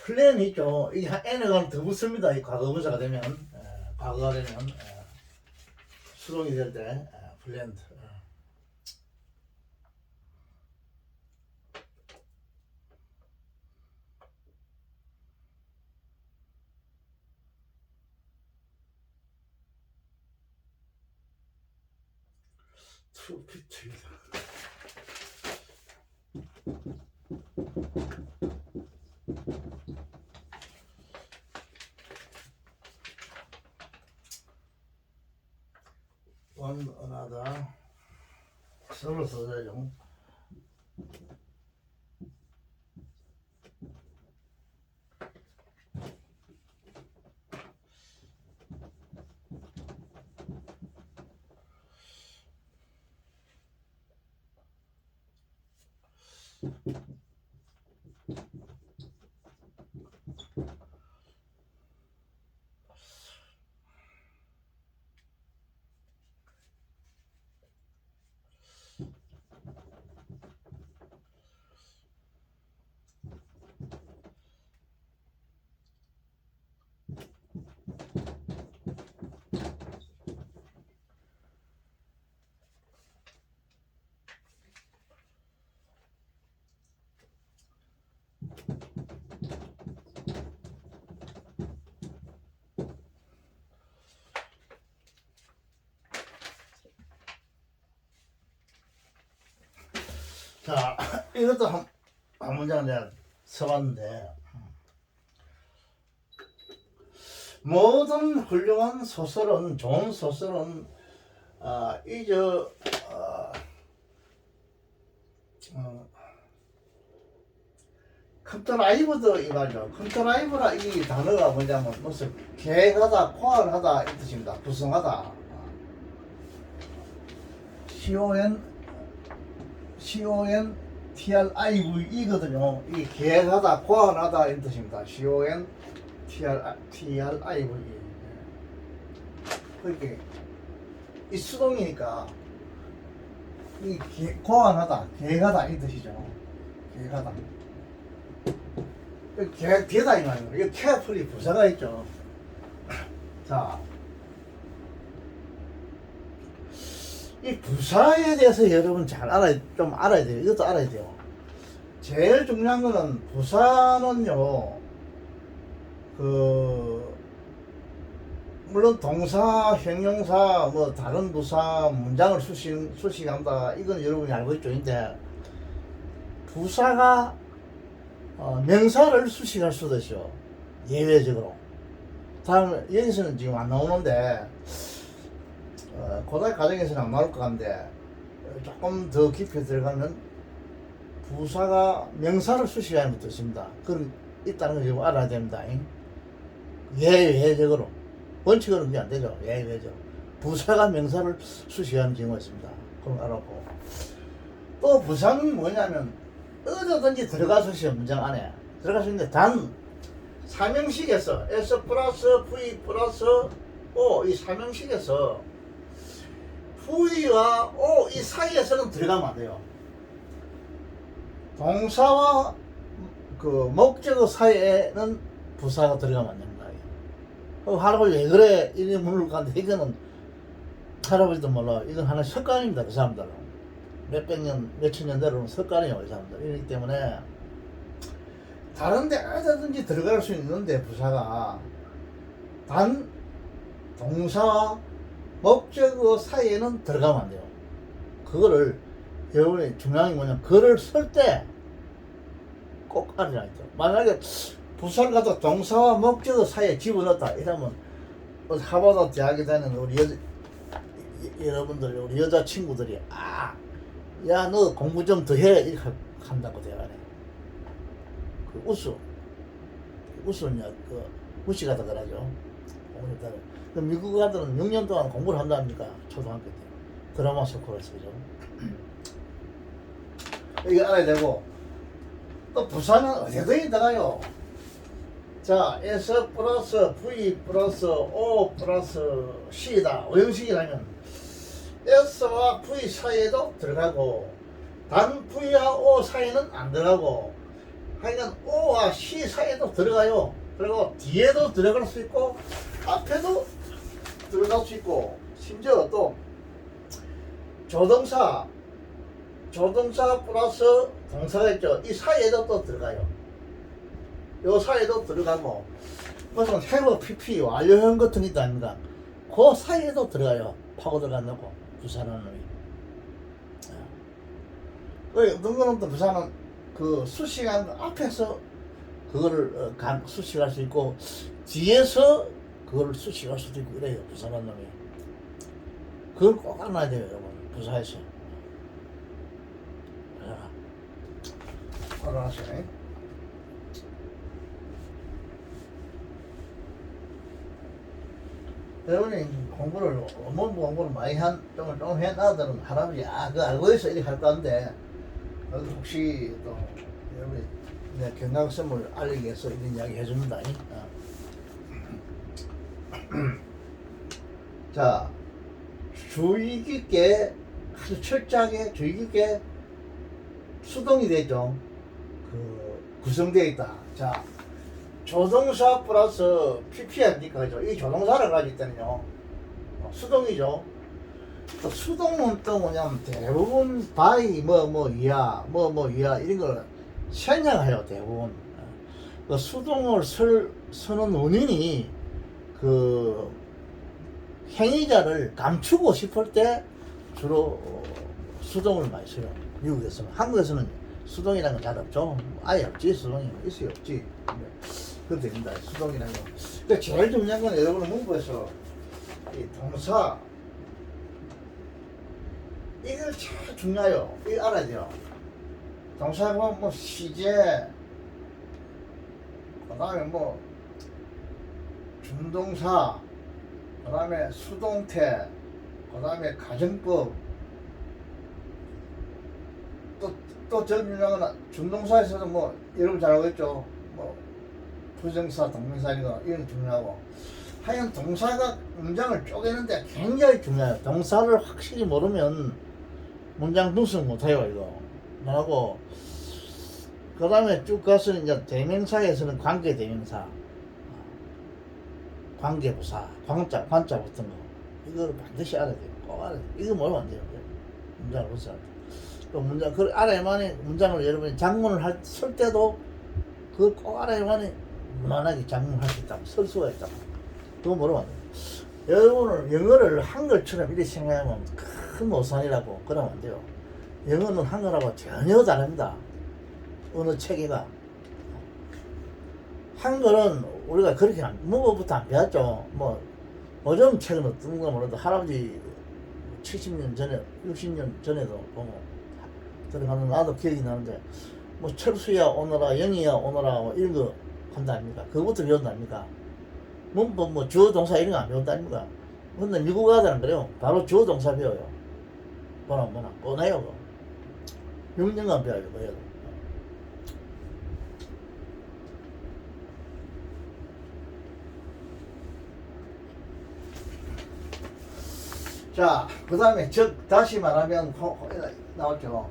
플랜이 있죠. 이게 n을 더 붙습니다. 이 과거분사가 되면 과거가 되면 수동이 될 때 플랜드. 투피트. one another 서로 써야죠. 자, 이것도 한 문장 내가 써봤는데, 모든 훌륭한 소설은, 좋은 소설은, 컨트라이브드 이 말이죠. 컨트라이브라 이 단어가 뭐냐면 무슨 계획하다, 포괄하다 이 뜻입니다. 구성하다. CONTRIVE거든요. 이 계획하다, 포괄하다 이 뜻입니다. CONTRIVE. 그렇게 이 수동이니까 이 고안하다, 계획하다 이 뜻이죠. 계획하다. 계획되다 이 말이에요. 이거 carefully 부사가 있죠. 자, 이 부사에 대해서 여러분 좀 알아야 돼요. 이것도 알아야 돼요. 제일 중요한 거는 부사는요, 물론 동사, 형용사, 다른 부사, 문장을 수식한다. 이건 여러분이 알고 있죠. 근데 부사가 명사를 수식할 수도 있죠. 예외적으로. 다음 여기서는 지금 안 나오는데 고등학교 과정에서는 안 나올 것 같은데 조금 더 깊이 들어가면 부사가 명사를 수식하는 것도 있습니다. 그런 있다는 걸 좀 알아야 됩니다. 예외적으로. 원칙으로는 그게 안 되죠. 예외적으로. 부사가 명사를 수식하는 경우가 있습니다. 그럼 알았고. 또 부사는 뭐냐면 어디든지 들어갈 수 있어요. 문장 안에. 들어갈 수 있는데 단 삼형식에서 S 플러스 V 플러스 O 이 삼형식에서 V와 O 이 사이에서는 들어가면 안 돼요. 동사와 그 목적어 사이에는 부사가 들어가면 안 됩니다. 할아버지 왜 그래? 이런 물을 가는데 이거는 할아버지도 몰라. 이건 하나의 습관입니다. 그 사람들은. 몇백 년, 몇천 년 대로는 습관이에요. 이 사람들. 이렇기 때문에 다른데 어디든지 들어갈 수 있는데 부사가 단 동사와 목적어 사이에는 들어가면 안 돼요. 그거를 여러분이 중요한 게 뭐냐면 글을 쓸 때 꼭 알아야 죠. 만약에 부사를 갖다 동사와 목적어 사이에 집어넣었다 이러면 하버드 대학에 다니는 우리 여러분들 우리 여자 친구들이 야 너 공부 좀 더 해 이렇게 한다고 대화해. 그 우수냐 그 무시가다 그러죠. 그 미국 아들은 6년 동안 공부를 한답니까? 초등학교 때 드라마 스쿨에서 그죠. 이거 알아야 되고 또 부사는 어디든지 들어가요. 자 S 플러스 V 플러스 O 플러스 C다. 오형식이라면 S와 V 사이에도 들어가고 단 V와 O 사이에는 안 들어가고 하여간 O와 C 사이에도 들어가요. 그리고 뒤에도 들어갈 수 있고 앞에도 들어갈 수 있고 심지어 또 조동사 플러스 동사가 있죠. 이 사이에도 또 들어가요. 요 사이에도 들어가고 무슨 have, pp, 완료형 같은 게 있다 아닙니까? 그 사이에도 들어가요. 파고 들어간다고 부사는 능가는 또 부사는 그 수식하는 앞에서 그거를 수식할 수 있고 뒤에서 그걸 수식할 수도 있고 이래요. 부사라는 놈이. 그걸 꼭 알아야 돼요. 여러분. 부사에서 알아서 여러분이 공부를 원문부 공부를 많이 좀 해놔들은 할아버지 그거 알고 있어 이렇게 할 건데 혹시 또 여러분이 내 경각심을 알리기 위해서 이런 이야기 해줍니다. 자 주의 깊게 아주 철저하게 주의 깊게 수동이 되죠. 구성되어 있다. 자 조동사 플러스 PP 아닙니까? 그죠? 이 조동사를 가질 때는요 수동이죠. 또 수동은 또 뭐냐면 대부분 by 이하 이런 걸 생략해요. 대부분 그 수동을 쓰는 원인이 그 행위자를 감추고 싶을 때 주로 수동을 많이 써요. 미국에서는. 한국에서는 수동이라는 건 잘 없죠. 아예 없지. 수동이 있어요 없지. 그렇게 됩니다. 수동이라는 거. 근데 제일 중요한 건 여러분은 문부에서 이 동사 이걸 참 중요해요. 이거 알아야 돼요. 동사 보면 뭐 시제 그 다음에 뭐 준동사 그 다음에 수동태 그 다음에 가정법 또 제일 중요한 건 준동사에서도 뭐 여러분 잘 알겠죠. 뭐 부정사, 동명사 이런 거 중요하고 하여간 동사가 문장을 쪼개는데 굉장히 중요해요. 동사를 확실히 모르면 문장 분석 못해요. 이거 뭐하고 그 다음에 쭉 가서 이제 대명사에서는 관계대명사 관계부사 관자 붙은 거 이거를 반드시 알아야 돼요. 꼭 알아야 돼요. 이거 모르면 안 돼요. 문장을 분석할 때. 또 문장 그걸 알아야만이 문장을 여러분이 작문을 쓸 때도 그걸 꼭 알아야만이 무난하게 작문을 할 수 있다. 쓸 수가 있다. 그거 모르면 안 돼요. 여러분은 영어를 한글처럼 이렇게 생각하면 큰 오산이라고 그러면 안 돼요. 영어는 한글하고 전혀 다릅니다. 어느 체계가. 한글은 우리가 그렇게 뭐부터 안 배웠죠. 뭐 요즘 책은 어떤 거 몰라도 할아버지 70년 전에 60년 전에도 보고 들어가는 나도 기억이 나는데 뭐 철수야 오너라 영희야 오너라 뭐 이런 거 한다 아닙니까? 그거부터 배운다 아닙니까? 문법 뭐 주어 동사 이런 거 안 배운다 아닙니까? 근데 미국 아들은 그래요. 바로 주어 동사 배워요. 뭐나 뻔해요. 6년간 배워요. 그래도. 자, 그 다음에 다시 말하면 나왔죠.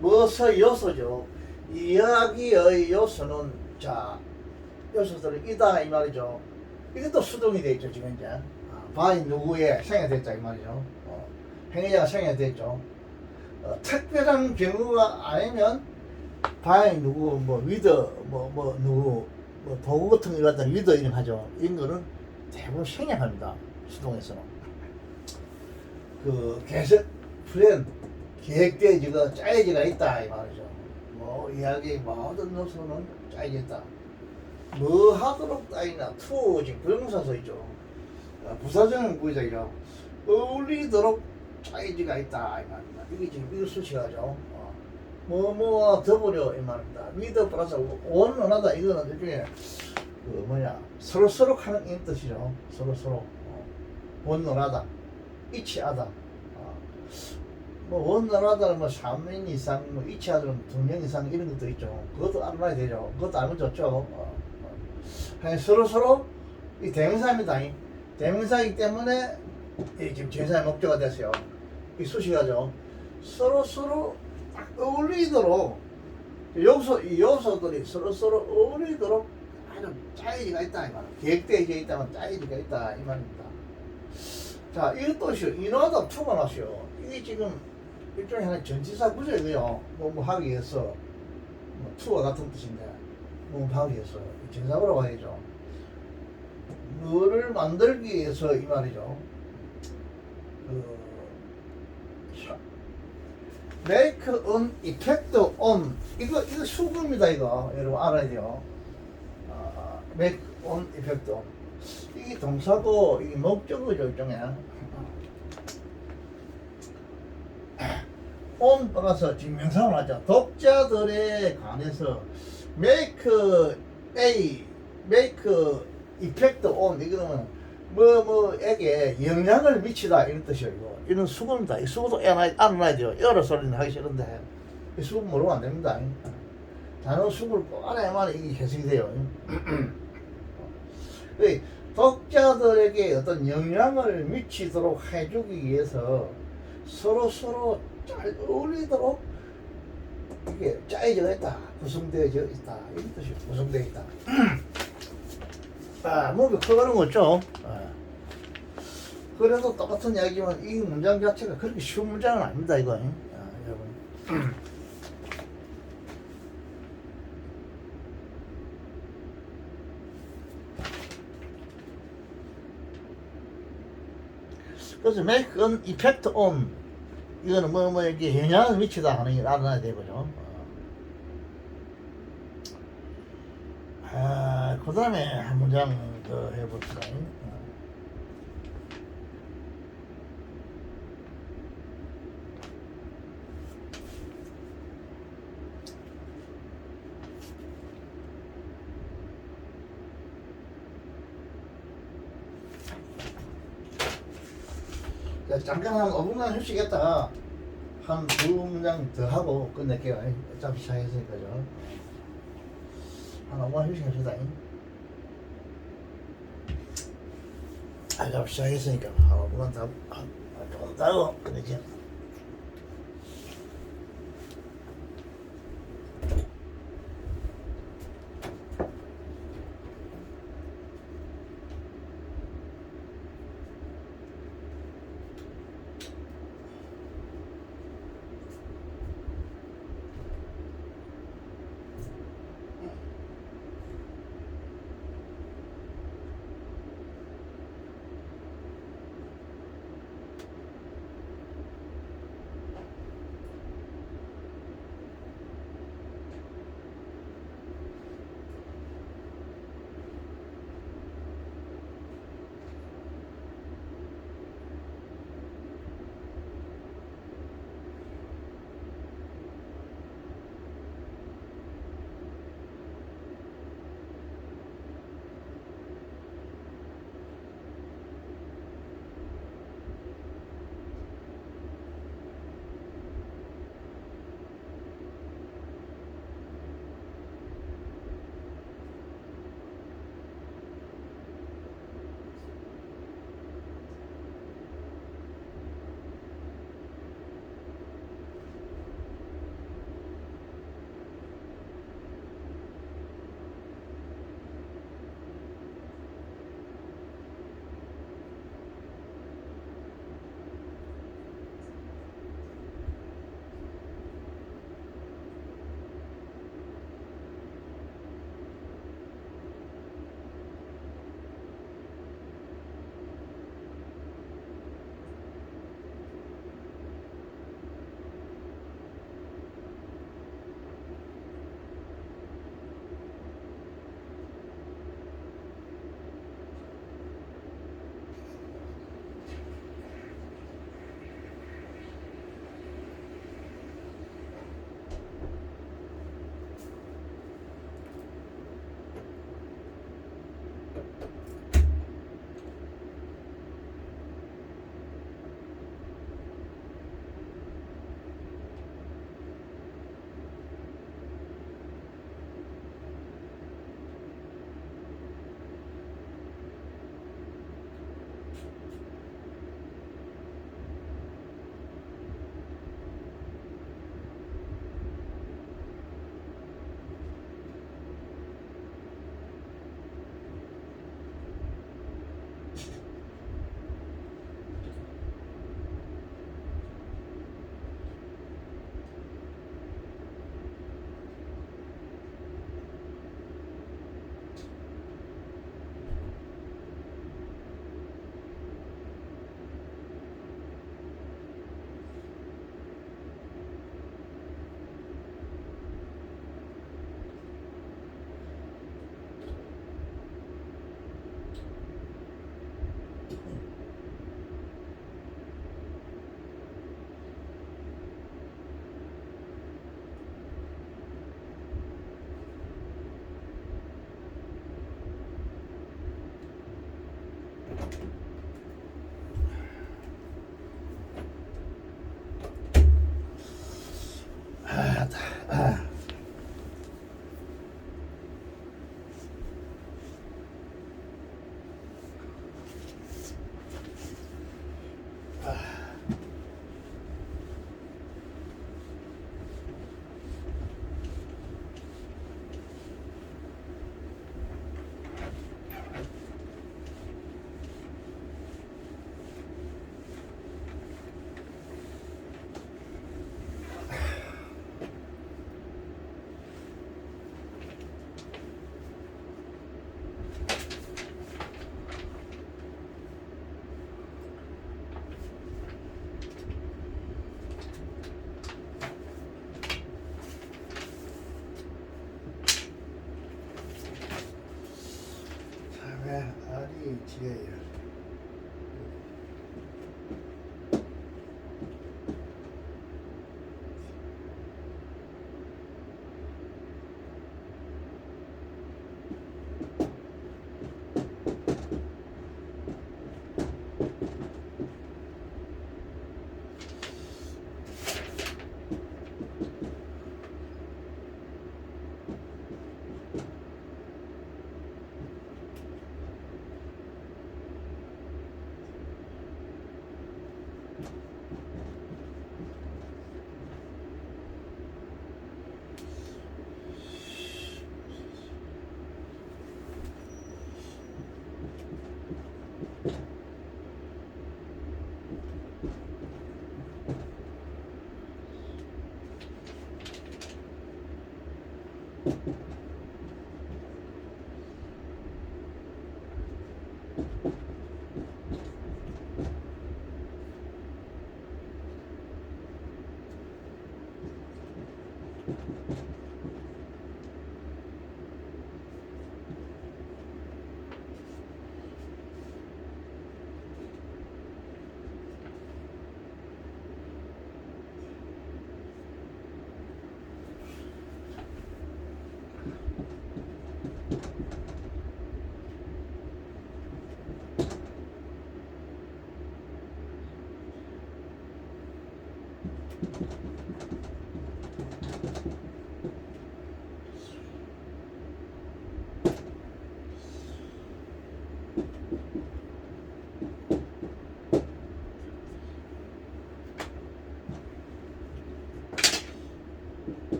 뭐서 요소죠. 이야기의 요소는 자 요소들은 이다 이 말이죠. 이것도 수동이 돼 있죠 지금 이제. 바이 누구에 생략됐다 이 말이죠. 행위자가 생략됐죠. 특별한 경우가 아니면 바이 누구 뭐 위더 뭐 누구 뭐 도구 같은 거 갖다 위더 이름 하죠. 이런 거는 대부분 생략합니다. 수동에서는. 그 개set 플랜 계획되어지고 짜여지가 있다 이 말이죠. 뭐 이야기 모든 요소는 짜여져 있다. 뭐 하도록 따이나 투어지 부정사서 있죠. 부사적인 구의적이죠. 어울리도록 짜여지가 있다 이 말입니다. 이게 지금 이거 수식하죠. 뭐뭐와 더불어 이 말입니다. 위더 플러스 원원하다 이거는 일종의 그 뭐냐 서로 하는 이 뜻이죠. 서로 원원하다. 이치하다. 뭐 원활하다는 뭐 3인 이상, 뭐 이치하다는 2명 이상 이런 것도 있죠. 그것도 알아야 되죠. 그것도 알면 좋죠. 서로 이 대명사입니다. 대명사이기 때문에 지금 제사의 목적가 됐어요. 이 수식하죠. 서로 딱 어울리도록 이 요소들이 서로 어울리도록 아주 짜여지가 있다 이 말입니다. 계획되어 있다면 짜여지가 있다 이 말입니다. 자, 이것도시요. 인화다 투가 나시요. 이게 지금 일종의 하나의 전치사 구조이고요. 뭐 하기 위해서 뭐 투와 같은 뜻인데 뭐 하기 위해서 전사구라고 하죠. 뭐를 만들기 위해서 이 말이죠. make an effect on 이거 수구입니다. 이거 여러분 알아야 돼요. make an effect on 이게 동사고 이게 목적어죠 일종의. on 떠나서 지금 명사를 하죠. 독자들에 관해서 make effect on 이거는 뭐에게 영향을 미치다 이런 뜻이에요. 이런 수고입니다. 이 수고도 알아놔야 돼요. 여러 소리는 하기 싫은데 이 수고 모르면 안 됩니다. 단어 수고를 꼭 알아야만 이게 해석이 돼요. 독자들에게 어떤 영향을 미치도록 해주기 위해서 서로 잘 어울리도록 이게 짜여져 있다, 구성되어 있다 이런 뜻이 구성되어 있다. 몸이 커가는 거죠. 그래도 똑같은 이야기지만 이 문장 자체가 그렇게 쉬운 문장은 아닙니다 이거. 여러분. 그래서 make an effect on 이거는 이렇게 영향을 미치다 하는 게 알아야 되고요. 그 다음에 한 문장 더 해봅시다. 잠깐 한 5분간 휴식했다가 한 2문장 더 하고 끝낼게요. 어차피 시작했으니까요. 한 5분간 휴식합시다. 어차피 시작했으니까 한 5분간 조금 더 하고 끝내죠. 예.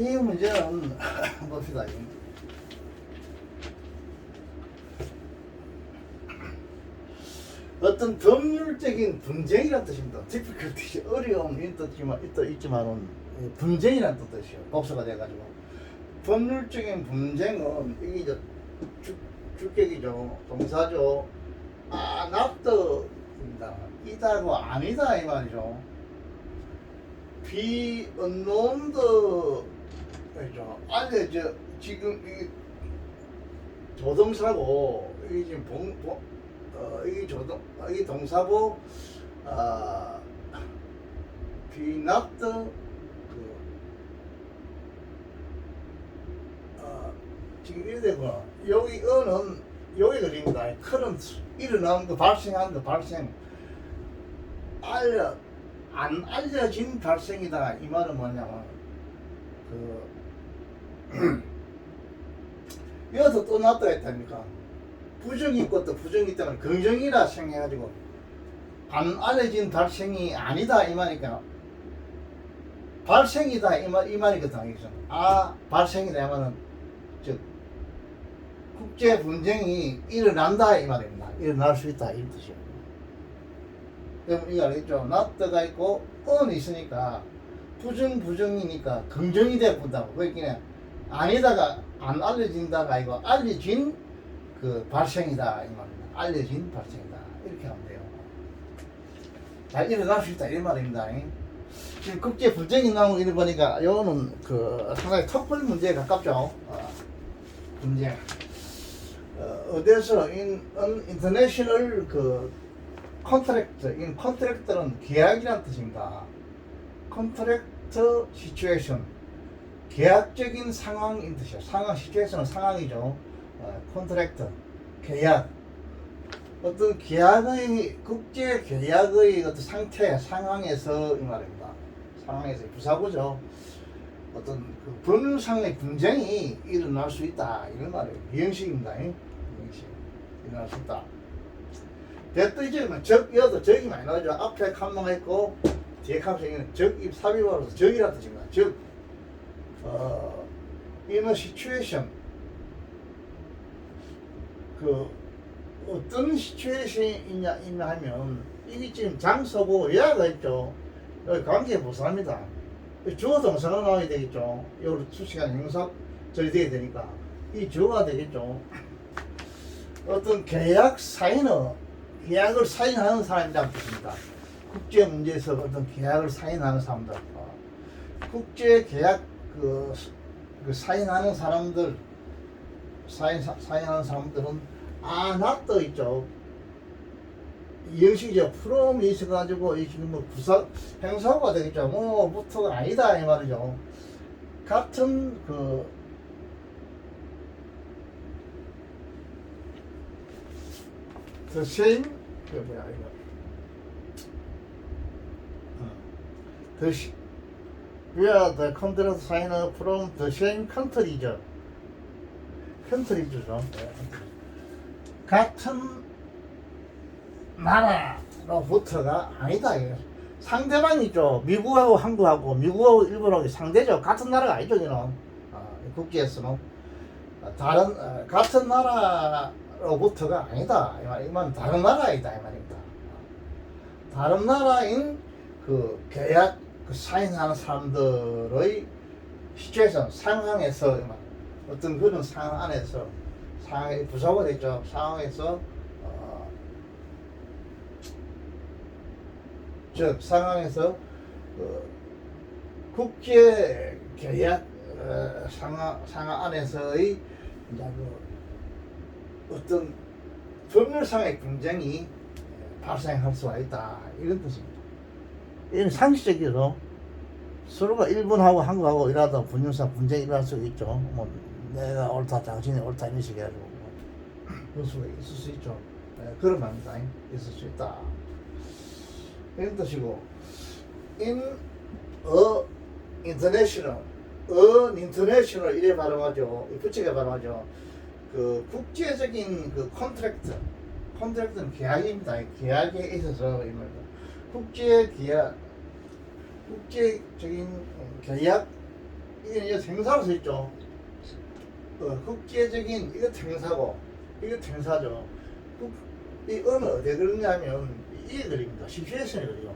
이 문제는 봅시다. 어떤 법률적인 분쟁이라는 뜻입니다. difficulty, 어려움이 있지만은 분쟁이라는 뜻이에요. 복수가 돼가지고 법률적인 분쟁은 이게 주격이죠, 동사죠. not입니다. 이다고 아니다 이 말이죠. be unknowned 그죠. 알려져 지금 이 조동사고 이게 지금 이 동사고 be not 지금 이래 되구나. 여기 어는 여기 그립니다. current 일어나는 거 발생한 거 발생 안 알려진 발생이다. 이 말은 뭐냐면 여기서 또 놨다 했다니까. 부정이 있고 또 부정이 있다면 긍정이라 생각해가지고 안 알려진 발생이 아니다 이 말이니까 발생이다 이 말이거든. 발생이다 이 말은 즉 국제 분쟁이 일어난다 이 말입니다. 일어날 수 있다 이 뜻이에요. 그럼 이거 알겠죠? not가 있고 on이 있으니까 부정이니까 긍정이 되어본다고. 그러니까 아니다가 안 알려진다가 아니고 알려진 그 발생이다 이 말입니다. 알려진 발생이다 이렇게 하면 돼요. 자, 일어날 수 있다 이 말입니다. 지금 국제 분쟁이 나오는 거 이래 보니까 요거는 상당히 터플 문제에 가깝죠. 분쟁. 어디서 international contract는 계약이라는 뜻입니다. contract situation 계약적인 상황인 뜻이에요. 상황 situation은 상황이죠. contract 계약 어떤 계약의 국제 계약의 어떤 상태 상황에서 이 말입니다. 상황에서 부사고죠. 어떤 그 법률상의 분쟁이 일어날 수 있다 이런 말이에요. 비형식입니다. 비형식 일어날 수 있다. 대또 이제 여도 적이 많이 나오죠. 앞에 칸만 있고 뒤에 칸만 적입 삽입으로서 적이라는 뜻입니다. 즉 in a situation 어떤 시츄에이션이 있냐 하면 이게 지금 장소고 예화가 있죠. 여기 관계 부사입니다. 주어 동사가 나와야 되겠죠. 여기 수식한 형사 처리돼야 되니까 이 주어가 되겠죠. 어떤 계약을 사인하는 사람이라는 뜻입니다. 국제 문제에서 어떤 계약을 사인하는 사람들, 국제 계약 사인하는 사람들, 사인하는 사람들은 not 있죠. 이 형식이죠. from이 있어가지고 이 지금 뭐 부사 행사가 되겠죠. 부터가 아니다 이 말이죠. 같은 the same where the contract signer from the same country죠. 컨트리죠. 같은 나라로부터가 아니다. 상대방이죠. 미국하고 한국하고 미국하고 일본하고 상대죠. 같은 나라가 아니죠. 이는 국제에서는 같은 나라로부터가 아니다. 이 말은 다른 나라이다 이 말입니다. 다른 나라인 계약 사인하는 사람들의 시츄에이션 상황에서 어떤 그런 상황 안에서 상황이 부사가 됐죠. 상황에서 즉 상황에서 국제 계약 상황 안에서의 이제 어떤 법률상의 분쟁이 발생할 수가 있다 이런 뜻입니다. 이런 상식적이죠. 서로가 일본하고 한국하고 일하다 분쟁이 일어날 수 있죠. 뭐 내가 옳다 당신이 옳다 이런 식으로 해가지고 그럴 수가 있을 수 있죠. 그런 말입니다. 있을 수 있다 이런 뜻이고 in international 이래 발음하죠. 붙이게 발음하죠. 국제적인 컨트랙트는 계약입니다. 계약에 있어서 이 말입니다. 국제적인 계약 이게 이제 생사로 써 있죠. 국제적인 이거 생사고 이거 생사죠. 이 어는 어디에 그러냐면 이게 그립니다. 시츄에이션이 그리요.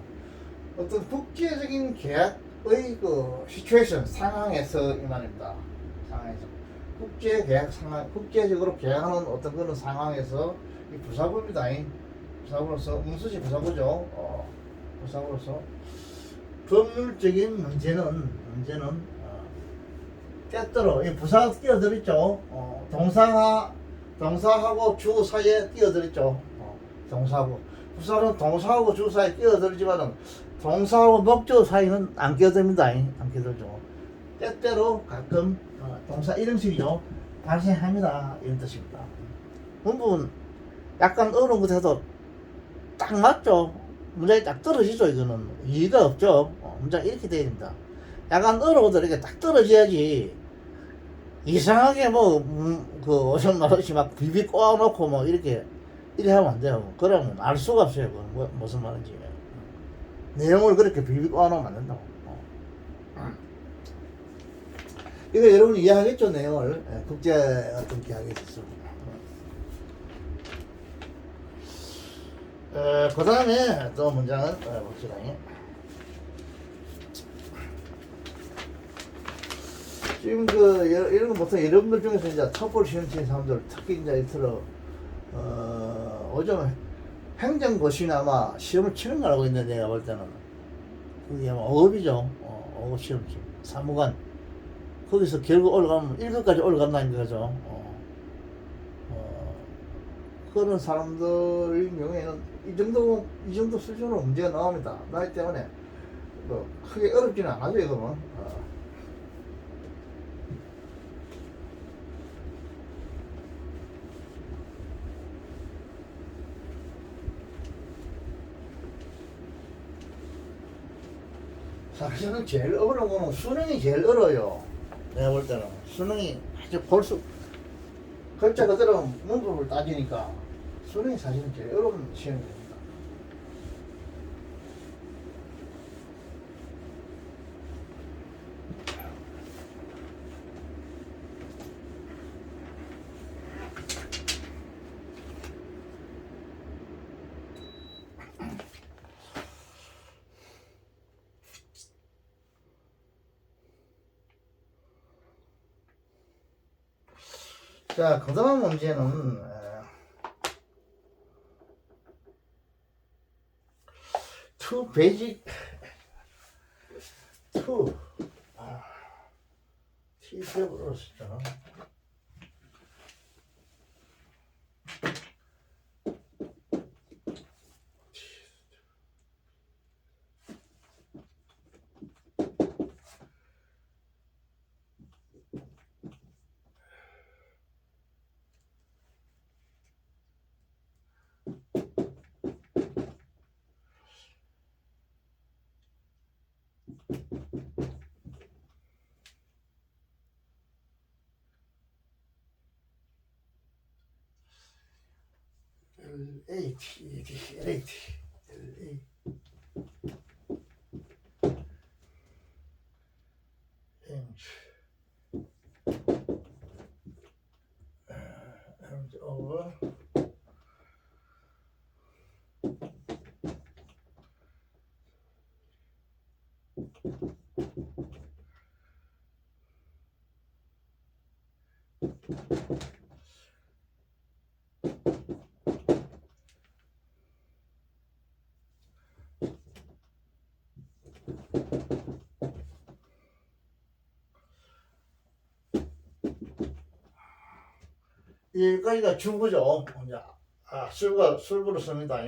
어떤 국제적인 계약의 그 시츄에이션 상황에서 이 말입니다. 상황에서 국제 계약 상황, 국제적으로 계약하는 어떤 그런 상황에서 이 부사부입니다. 부사부로서 문수지 부사부죠. 부사부로서 법률적인 문제는 때때로 이 부사가 끼어들었죠. 동사하고 주 사이에 끼어들었죠. 동사하고 부사는 동사하고 주 사이에 끼어들지만은 동사하고 목적 사이는 안 끼어듭니다. 안 끼어들죠. 때때로 가끔 동사 이름식이죠. 발생합니다. 이런 뜻입니다. 문부는 약간 어려운 것에도 딱 맞죠. 문장이 딱 떨어지죠. 이거는 이의가 없죠. 문장 이렇게 돼야 됩니다. 약간 어려워도 이렇게 딱 떨어져야지. 이상하게 그 어선 말없이 막 비비 꼬아놓고 뭐 이렇게 하면 안 돼요. 그러면 알 수가 없어요. 무슨 말인지. 내용을 그렇게 비비 꼬아놓으면 안 된다고. 이거 여러분이 이해하겠죠, 내용을. 국제 어떤 계약에 있어서. 그 다음에 또 문장을 봅시다. 지금 이런 거 보통 여러분들 중에서 이제 첩보를 시험 치는 사람들, 특히 이제 이틀어, 요즘 행정고시나 아마 시험을 치는 걸 알고 있는데, 내가 볼 때는. 그게 아마 5급이죠. 5급 시험 치. 사무관. 거기서 결국 올라가면 1급까지 올라간다는 거죠. 그런 사람들의 경우에는 이 정도 수준으로 문제가 나옵니다. 나이 때문에 뭐 크게 어렵지는 않아요, 이거는. 사실은 제일 어려운 거는 수능이 제일 어려워요. 내가 볼 때는 수능이 아주 글자 그대로 문법을 따지니까 수능이 사실은 제일 어려운 시험입니다. 자, 그 다음 문제는 to basic to T7으로 썼잖아. LAT and over 여기까지가 주구죠. 이제 술부로 씁니다.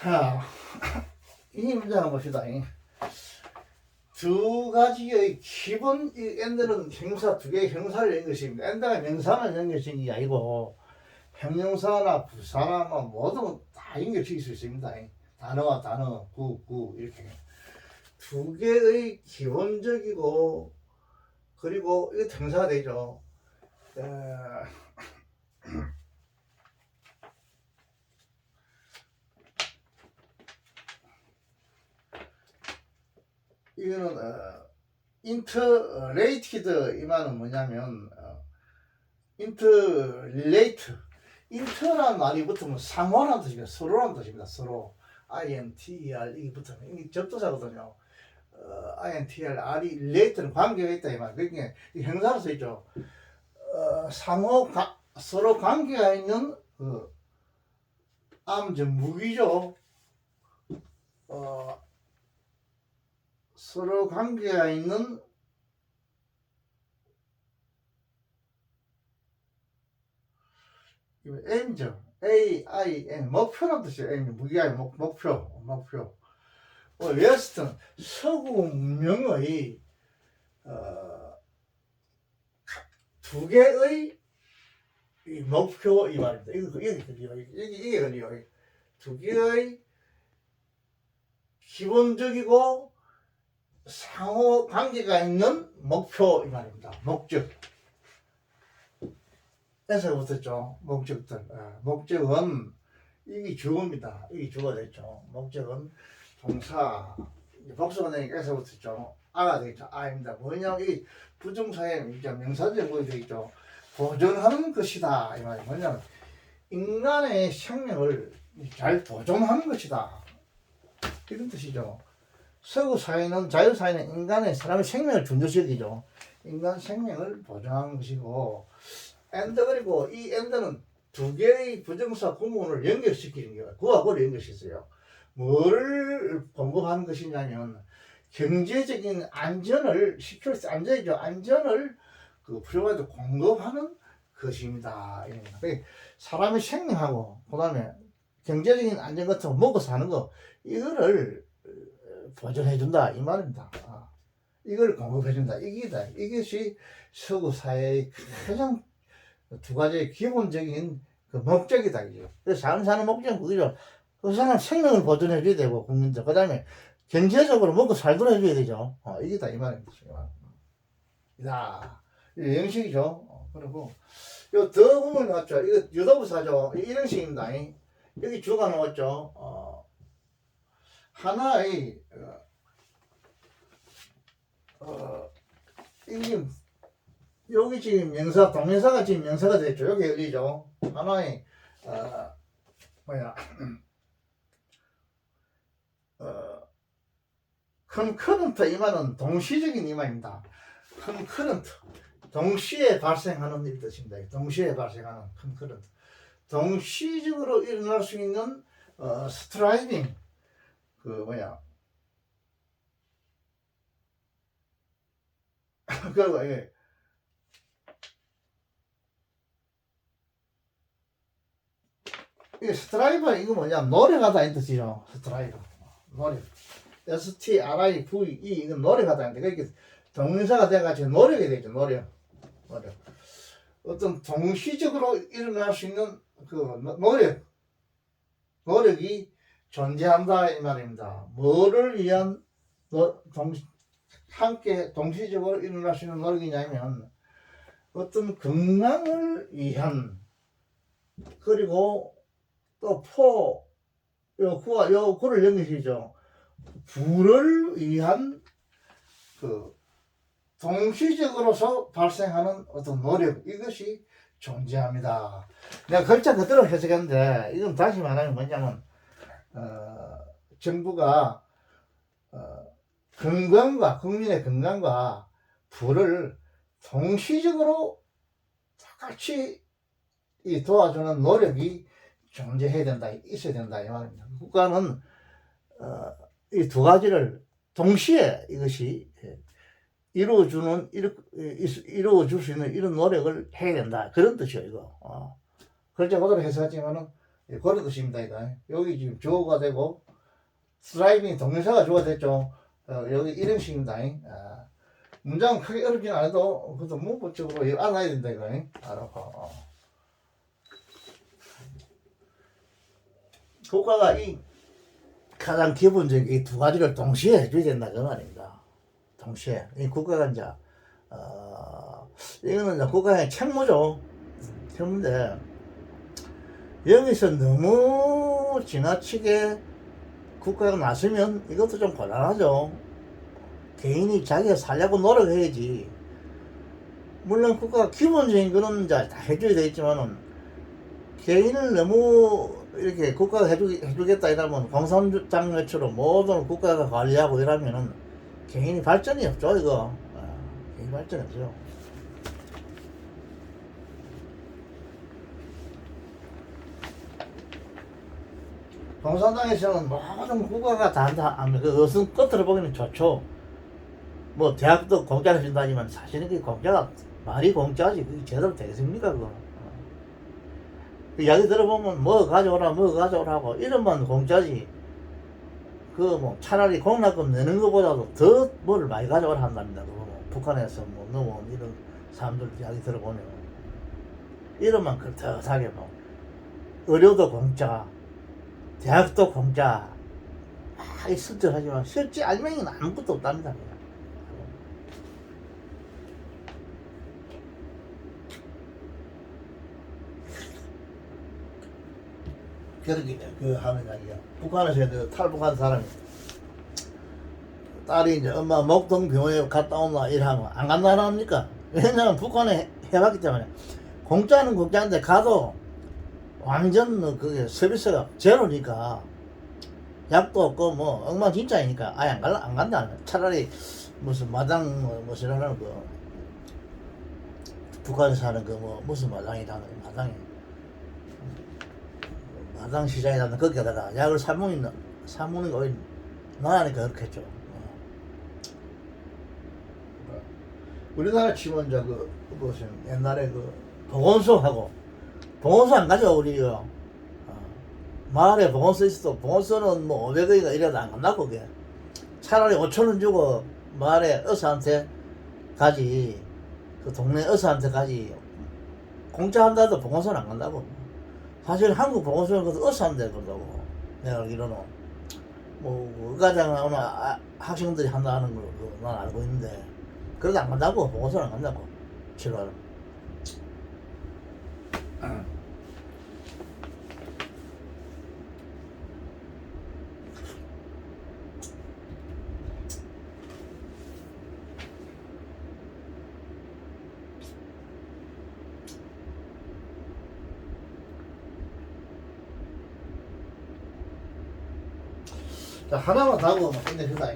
자, 이 문제 한번 봅시다. 두 가지의 기본 엔드는 형사 두 개의 형사를 연 것입니다. 엔드가 명사만 연결시킨 게 아니고 형용사나 부사나 뭐 모든 다 연결시킬 수 있습니다. 단어와 단어, 구 이렇게 두 개의 기본적이고 그리고 이거 형사가 되죠. 이거는 인터레이티드 이 말은 뭐냐면 인터레이트 인터라는 말이 붙으면 상호라는 뜻입니다. 서로라는 뜻입니다. 서로 INTER 이게 붙으면 이게 접두사거든요. INTER R이 relate는 관계가 있다 이 말. 그러니까 형사로 써 있죠. 서로 관계가 있는 무기죠. 서로 관계가 있는 M죠. AIN 목표란 뜻이에요. M 무기가 목표. 웨스턴 서구 문명의 두 개의 목표 이 말입니다. 이게 걸려요. 두 개의 기본적이고 상호 관계가 있는 목표 이 말입니다. 목적. 에서 붙었죠. 목적들. 목적은 이게 주어입니다. 이게 주어가 됐죠. 목적은 동사 복수가 되니까 에서 붙었죠. 아가 되겠죠. 아입니다. 뭐냐면 이 부정사에 명사절 보이 되겠죠. 보존하는 것이다 이 말이 뭐냐면 인간의 생명을 잘 보존하는 것이다 이런 뜻이죠. 서구 사회는 자유 사회는 인간의 사람의 생명을 중요시하죠. 인간 생명을 보존하는 것이고 엔드 그리고 이 엔드는 두 개의 부정사 구문을 연결시키는 거예요. 구와 구를 연결시켜요. 뭐를 공급하는 것이냐면 경제적인 안전을 시큐리티 안전이죠. 안전을 프로바이드 공급하는 것입니다. 사람의 생명하고 그다음에 경제적인 안전 같은 거 먹고 사는 거 이거를 보존해준다 이 말입니다. 이걸 공급해준다 이기다. 이것이 서구 사회의 가장 두 가지의 기본적인 목적이다. 그래서 사는 목적은 그거죠. 그 사람 생명을 보존해줘야 되고 국민들 그다음에 경제적으로 먹고 살도록 해줘야 되죠. 이게 다 이 말입니다. 야, 이 형식이죠. 그리고 요 더음을 넣었죠. 이거 유도부사죠. 이런 식입니다. 여기 주가 나왔죠. 하나의 이게 여기 지금 명사 동명사가 지금 명사가 됐죠. 여기 열리죠. 하나의 concurrent 이 말은 동시적인 이 말입니다. concurrent 동시에 발생하는 일 뜻입니다. 동시에 발생하는 concurrent 동시적으로 일어날 수 있는 스트라이딩 그리고 이게 스트라이버 이거 뭐냐 노력하다 이 뜻이죠. 스트라이버 노력 STRIVE 이건 노력하다는데 그렇게 동사가 돼가지고 노력이 되죠. 노력 어떤 동시적으로 일어날 수 있는 노력이 존재한다 이 말입니다. 뭐를 위한 함께 동시적으로 일어날 수 있는 노력이냐면 어떤 건강을 위한 그리고 또 구를 연결시죠. 부를 위한 동시적으로서 발생하는 어떤 노력 이것이 존재합니다. 내가 글자 그대로 해석했는데 이건 다시 말하면 뭐냐면 정부가 건강과 국민의 건강과 부를 동시적으로 같이 도와주는 노력이 존재해야 된다, 있어야 된다 이 말입니다. 국가는 이 두 가지를 동시에 이것이 이루어줄 수 있는 이런 노력을 해야 된다 그런 뜻이에요 이거. 글자 그대로 해석하지만은 그런 뜻입니다 이거. 여기 지금 주어가 되고 스트라이빙 동사가 주어가 됐죠. 여기 이런 식입니다. 문장 크게 어렵진 않아도 그것도 문법적으로 이거 알아야 된다 이거. 알아봐. 국가가 이 가장 기본적인 이 두 가지를 동시에 해줘야 된다 그 말입니다. 동시에 이 국가가 이제 이거는 이제 국가의 책무죠. 책무인데 여기서 너무 지나치게 국가가 나서면 이것도 좀 곤란하죠. 개인이 자기가 살려고 노력해야지. 물론 국가가 기본적인 거는 이제 다 해줘야 되겠지만은 개인을 너무 이렇게 국가가 해주겠다 이러면 공산장처럼 모든 국가가 관리하고 이러면은 개인이 발전이 없죠 이거. 개인 발전이 없어요. 공산당에서는 모든 국가가 다 한다. 그 어떤 끝으로 보기는 좋죠. 뭐 대학도 공짜로 준다지만 사실은 그 공짜가 말이 공짜지 그게 제대로 되겠습니까 그거. 그 이야기 들어보면 뭐 가져오라고 이런만 공짜지. 그 뭐 차라리 공납금 내는 것보다도 더 뭐를 많이 가져오라 한답니다. 그거 뭐 북한에서 뭐 넘어온 이런 사람들 이야기 들어보면 이런만 그렇다하게 뭐 의료도 공짜, 대학도 공짜. 이 설득하지만 실제 알맹이는 아무것도 없답니다. 그렇게 그 하는 이야기야. 북한에서 그 탈북한 사람이 딸이 이제 엄마 목동병원에 갔다 온다 이러면 안 간다 합니까? 왜냐면 북한에 해봤기 때문에 공짜는 공짜인데 가도 완전 그게 서비스가 제로니까 약도 없고 뭐 엉망진창이니까 아예 안 간다. 차라리 무슨 마당 무슨 하는 그 북한에 사는 그 뭐 무슨 마당이라는 마당이 마당 시장이라는 거기다가 약을 사먹는 거 나라니까 그렇겠죠. 우리나라 치면 이제 그 무슨 옛날에 그 보건소하고 보건소 안 가죠 우리 마을에 보건소 있어도 보건소는 뭐 500원인가 이래도 안 간다고 그게. 차라리 5,000원 주고 마을에 의사한테 가지 그 동네 의사한테 가지 공짜 한다도 보건소는 안 간다고. 사실 한국 보건소는 그것도 의사한테 간다고 내가 알기로는 뭐 의과장 나오는 학생들이 한다는 걸로 난 알고 있는데 그래도 안 간다고. 보건소는 안 간다고 치료하러. 자, 하나만 더 하고 끝내주다.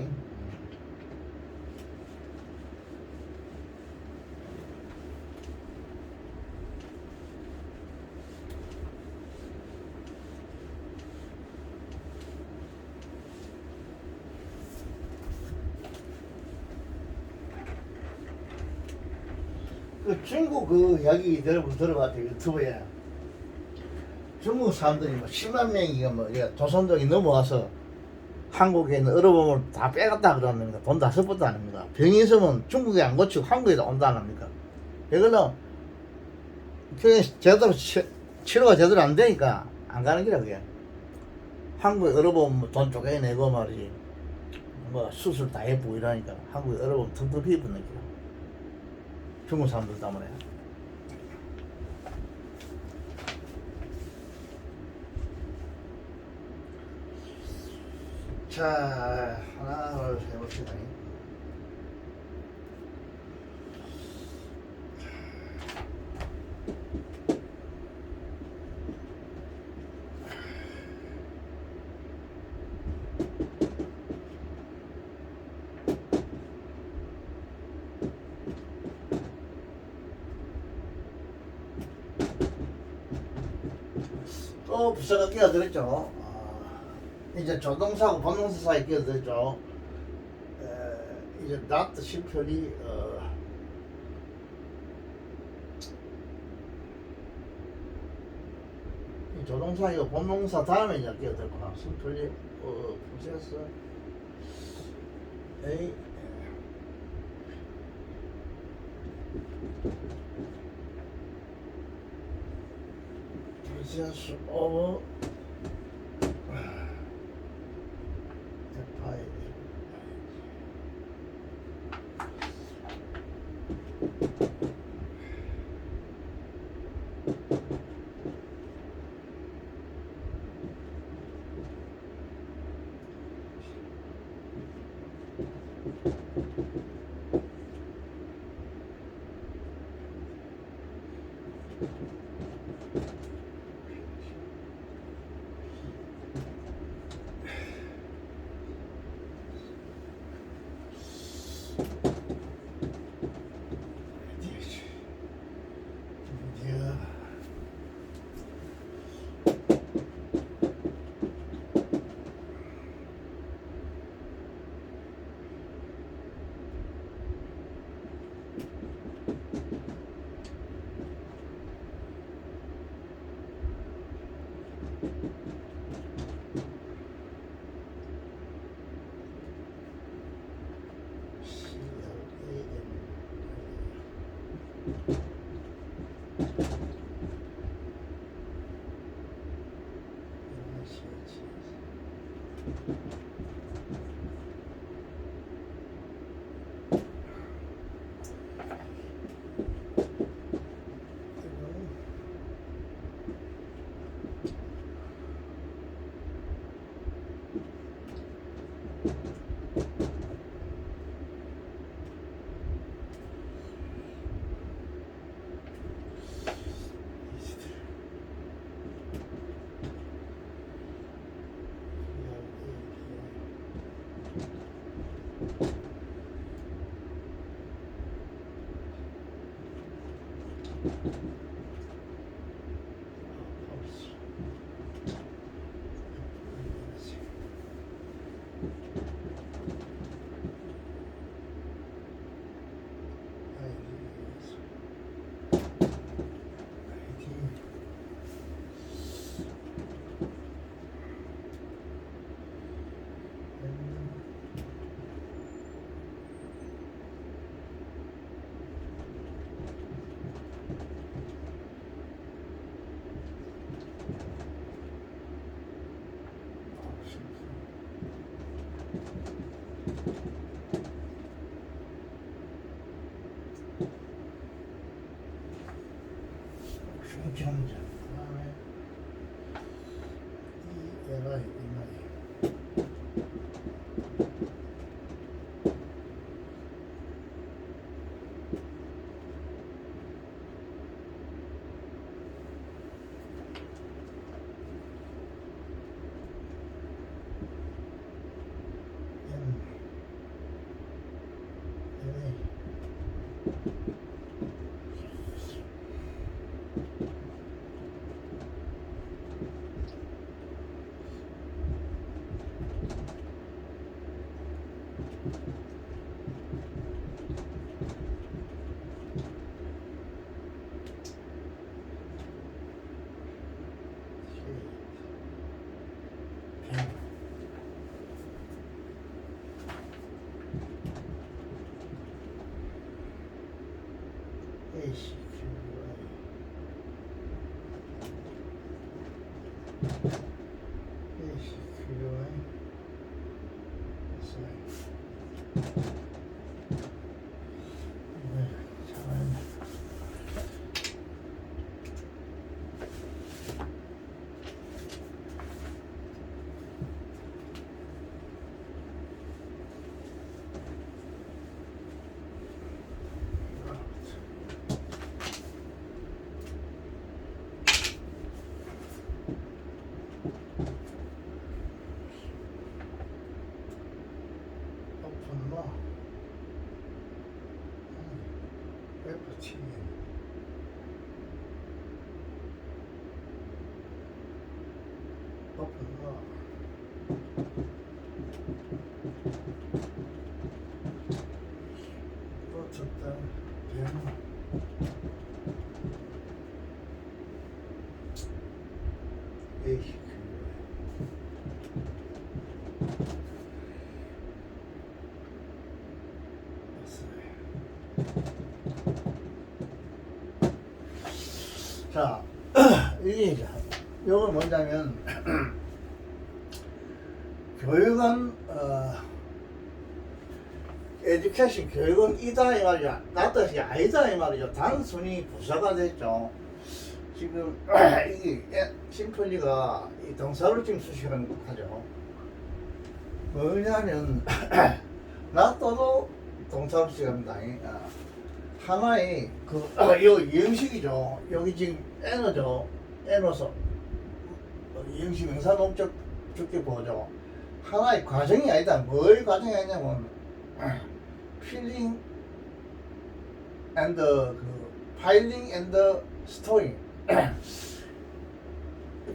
그 중국 그 이야기 들어봤죠 유튜브에. 중국 사람들이 뭐 10만 명이 뭐 조선족이 넘어와서 한국에 있는 어려움을 다 빼갔다 그러는가. 돈 다 썼다 합니까? 병이 있으면 중국에 안 고치고 한국에 온다 합니까? 이거는 그게 제대로 치료가 제대로 안 되니까 안 가는 기라 그게. 한국에 어려움 돈 쪼개내고 말이지 뭐 수술 다 해보고 이러니까 한국에 어려움 텅텅 비어붙는 기라. 중국 사람들 때문에. 자, 하나를 해봅시다. 부서가 끼어들었죠. 이제 조동사하고 본동사 사이 끼어들었죠. 이제 not 심플이 이 조동사 이거 본동사 다음에 이제 끼어들구나. 심플이 프로세스 A 프로세스 오브 FI 중경자 그다음에 이 얘가 이 말이 쳤다. 배나. 에이. 자, 이게 요건 뭐냐면 교육은 에듀케이션 교육은 이다 이 말이죠. 나 뜻이 아니다 이 말이죠. 단순히 부사가 됐죠. 지금 이게 심플리가 이 동사를 지금 수식을 하죠. 뭐냐면 놔둬도 동사를 수식합니다. 하나의 요 이형식이죠. 여기 지금 N어죠. N어서 이형식 명사 목적 좋게 보죠. 하나의 과정이 아니다. 뭘 과정이 아니냐면 필링 앤드 파일링 앤드 스토링.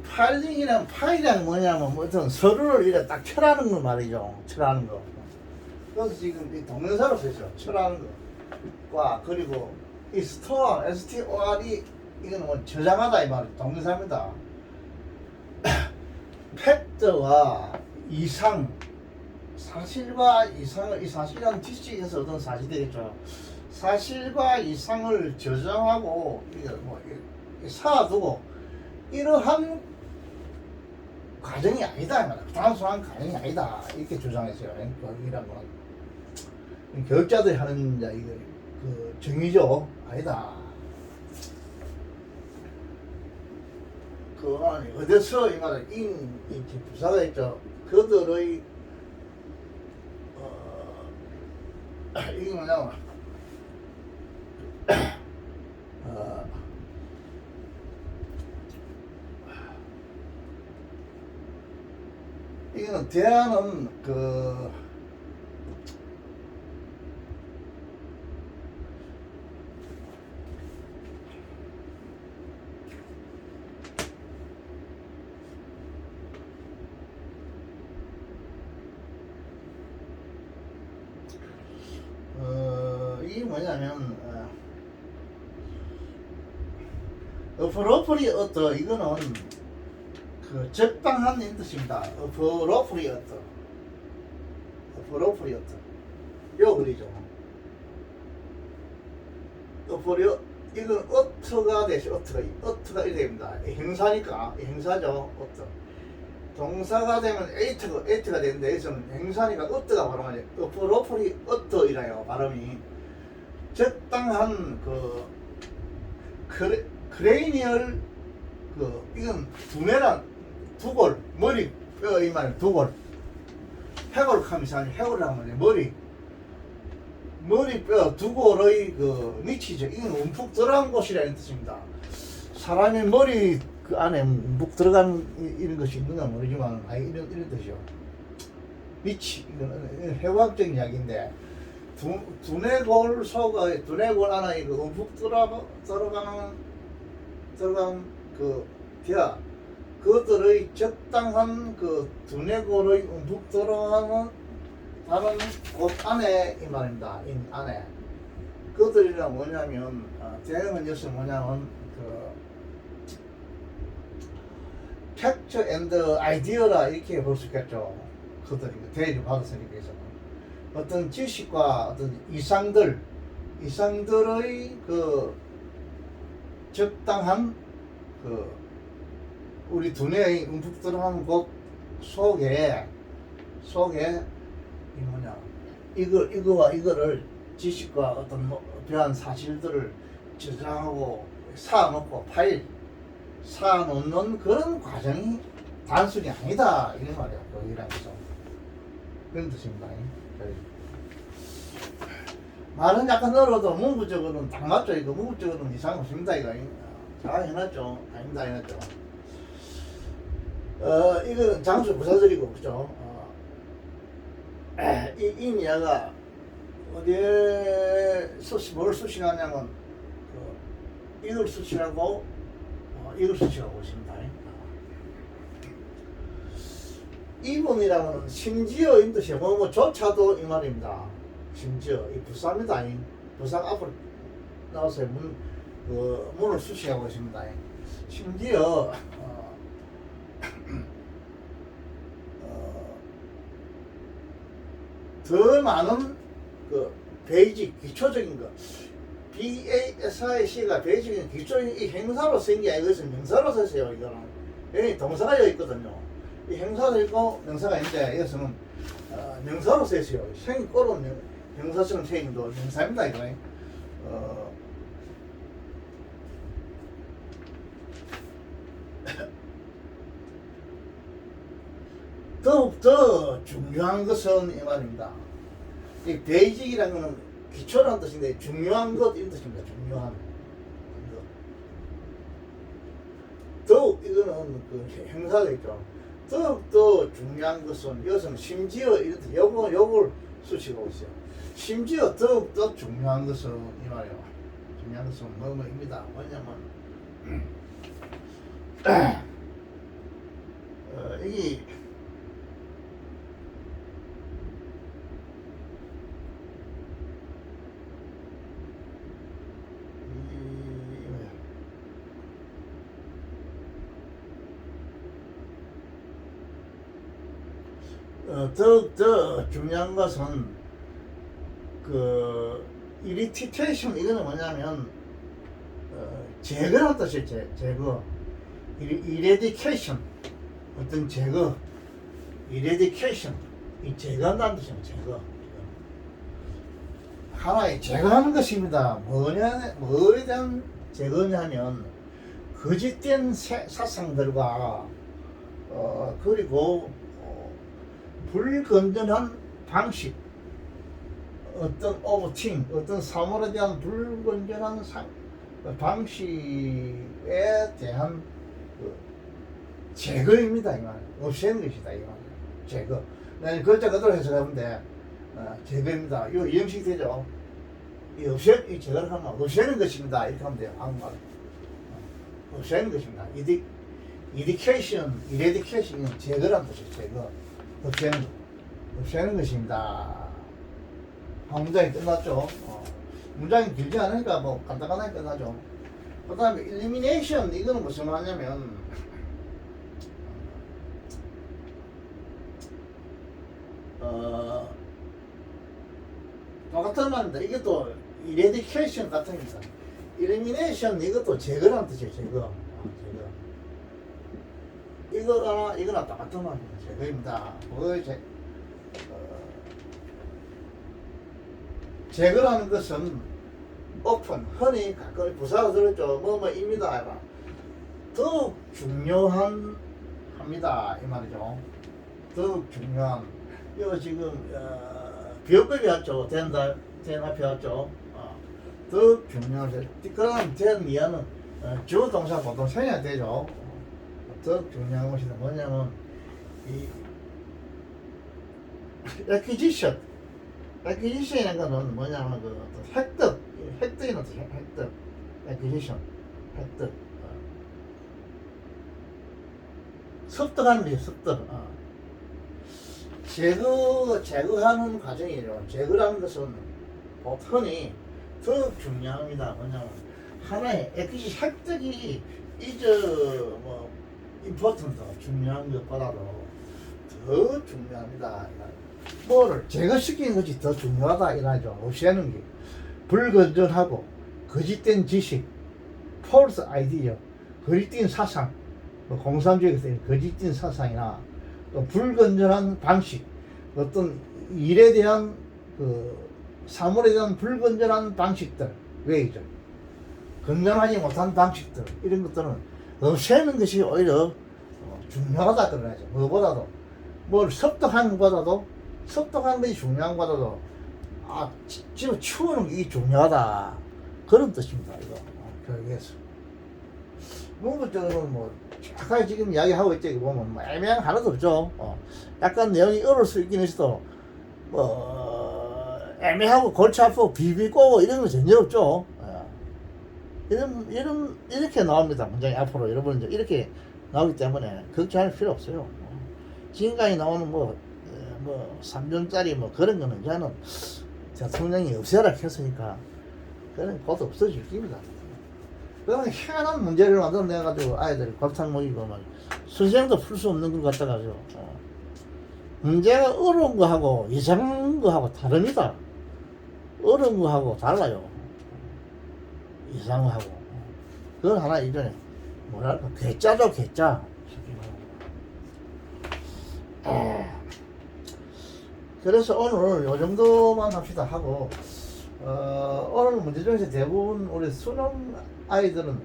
파일링이란 파일이란 뭐냐면 어떤 서류를 이렇게 딱 철하는 거 말이죠. 철하는 거. 그래서 지금 이 동명사로 쓰죠. 철하는 거. 와, 그리고 이 스토어, STOR이 이거는 뭐 저장하다 이 말이죠. 동명사입니다. 팩트와 이상, 사실과 이상을, 이 사실은 뒤쪽에서 얻은 사실이겠죠. 사실과 이상을 저장하고 이거 뭐 사두고 이러한 과정이 아니다 이 말이야. 단순한 과정이 아니다 이렇게 주장했어요. 교육이란 건 교육자들이 하는 이제 이거 그 정의죠. 아니다. 그 아니 어디서 이 말은 이 부사가 있죠. 그들의 이게 뭐냐면 이거는 대안은 이게 뭐냐면 appropriate 이거는 그 적당한 이 뜻입니다. appropriate 요 그리죠. 이건 ough가 되죠. ough가 이래 됩니다. 행사니까 행사죠. ought. 동사가 되면 eight가 되는데 여기서는 행사니까 ough가 발음하죠. appropriate이라요 발음이. 적당한 크레이니얼 이건 두뇌란 두골 머리 뼈 이 말 두골 해골 하면서 해골을 하면 머리 뼈 두골의 밑이죠. 이건 움푹 들어간 곳이라는 뜻입니다. 사람의 머리 그 안에 움푹 들어간 이런 것이 있는가 모르지만 이런 뜻이죠. 밑이 이건 해부학적인 이야기인데 두뇌골 속에 두뇌골 안에 움푹 들어간 그것들의 적당한 두뇌골의 움푹 들어가는 다른 곳 안에 이 말입니다. 이 안에 그것들이란 뭐냐면 대응은 여기서 뭐냐면 팩트 앤드 아이디어라 이렇게 볼 수 있겠죠. 그것들이 대의를 받았으니까 해서 어떤 지식과 어떤 이상들의 적당한 우리 두뇌의 움푹 들어간 곳 속에 이 뭐냐 이거와 이거를 지식과 어떤 배한 사실들을 저장하고 쌓아놓고 쌓아놓는 그런 과정이 단순히 아니다 이런 말이야. 여기란 거죠. 그런 뜻입니다. 말은 약간 어려도 문구적으로는 딱 맞죠. 이거 문구적으로는 이상 없습니다. 이거 잘 해놨죠. 아닙니다. 해놨죠. 이거는 장수 부사들이고 그죠. 이 이미야가 어디에 뭘 수신하냐면 이걸 수신하고 이걸 수신하고 있습니다. 이분이라면 심지어 인도시 뭐조차도 이 말입니다. 심지어 이 불사입니다. 불사 앞으로 나와서 문을 수시하고 있습니다. 심지어 더 많은 그 베이직 기초적인 거 BASIC가 베이직인 기초적인 이 행사로 쓴 게 아니고 이것은 명사로 썼어요. 이거는 여기 동사가 여기 있거든요. 이 행사도 있고 명사가 있는데 이것은 명사로 썼어요. 생이 꼬른 명사처럼 생도 명사입니다. 이거 더욱더 중요한 것은 이 말입니다. 이 베이직이라는 것은 기초라는 뜻인데 중요한 것 이런 뜻입니다. 중요한 것. 더욱 이거는 그 행사가 있죠. 더욱더 중요한 것은 이것은 심지어 이런 뜻, 요걸 수식하고 있어요. 심지어 더욱더 중요한 것은 이 말이에요. 중요한 것은 뭐뭐입니다. 뭐냐면 이게 더욱더 중요한 것은 그 이리티테이션 이거는 뭐냐면 제거라는 뜻이에요. 제거 이레디케이션 어떤 제거 이레디케이션 이 제거한다는 뜻입니다. 제거 하나의 제거하는 것입니다. 뭐에 대한 제거냐면 거짓된 사상들과 그리고 불건전한 방식 어떤 오버팅 어떤 사물에 대한 불건전한 방식에 대한 제거입니다. 이 말 없애는 것이다. 이 말 제거 글자 그대로 해석하면 돼. 제거입니다. 이 영식 되죠. 이 제거를 하면 없애는 것입니다. 이렇게 하면 돼요. 한국말 없애는 것입니다. 이레디케이션 제거란 뜻이에요. 제거 없애는 것입니다. 한 문장이 끝났죠. 문장이 길지 않으니까 뭐 간단하게 끝나죠. 그 다음에 elimination 이거는 무슨 말이냐면 똑같은 말입니다. 이게 또 eradication 같은 겁니다. elimination 이것도 제거라는 뜻이에요. 제거. 이거나 똑같은 말입니다. 제거입니다. 제거라는 것은 오픈, 흔히 가끔 부사가 들었죠. 뭐뭐입니다. 더욱 중요한 합니다. 이 말이죠. 더욱 중요한. 이거 지금 비어법이 왔죠. 된 앞에 왔죠. 더욱 중요한. 그럼 된 이하는 주어 동사 보통 생략 되죠. 더욱 중요한 것이 뭐냐면 이 acquisition이라는 것은 뭐냐면 획득이라는 뜻이에요. acquisition, 획득. 습득하는 거죠. 습득. 제거하는 과정이죠. 제거라는 것은 흔히 더 중요합니다. 뭐냐면 하나의 acquisition, 획득이 important, 중요한 것보다도 더 중요합니다. 뭐를 제거시키는 것이 더 중요하다 이라죠. 없애는 게 불건전하고 거짓된 지식, false idea, 거짓된 사상, 공산주의에서 거짓된 사상이나 또 불건전한 방식, 어떤 일에 대한 사물에 대한 불건전한 방식들, 왜이죠? 건전하지 못한 방식들 이런 것들은 없애는 것이 오히려 중요하다 그러죠. 무엇보다도 뭘 습득하는 것이 중요한 것보다도 지금 치우는 게 중요하다 그런 뜻입니다. 이거 교육에서 문부적으로는 정확하게 지금 이야기하고 있죠. 이거 보면 애매한 거 하나도 없죠. 약간 내용이 어려울 수 있긴 있어도 애매하고 골치 아프고 비비 꼬고 이런 거 전혀 없죠. 이렇게 나옵니다. 문장이 앞으로 여러분 이렇게 나오기 때문에 걱정할 필요 없어요. 지금까지 나오는 뭐 3년짜리 뭐 그런 거는 저는 대통령이 없애라 했으니까 그런 곧 없어질 겁니다. 그러면 희한한 문제를 만들어내가지고 아이들이 골탕 먹이고 막 선생님도 풀 수 없는 걸 갖다가지고 문제가 어려운 거하고 이상한 거하고 다릅니다. 어려운 거하고 달라요. 이상한 거하고. 그건 하나 이전에 뭐랄까 괴짜죠 괴짜. 그래서 오늘 요 정도만 합시다 하고 오늘 문제 중에서 대부분 우리 수능 아이들은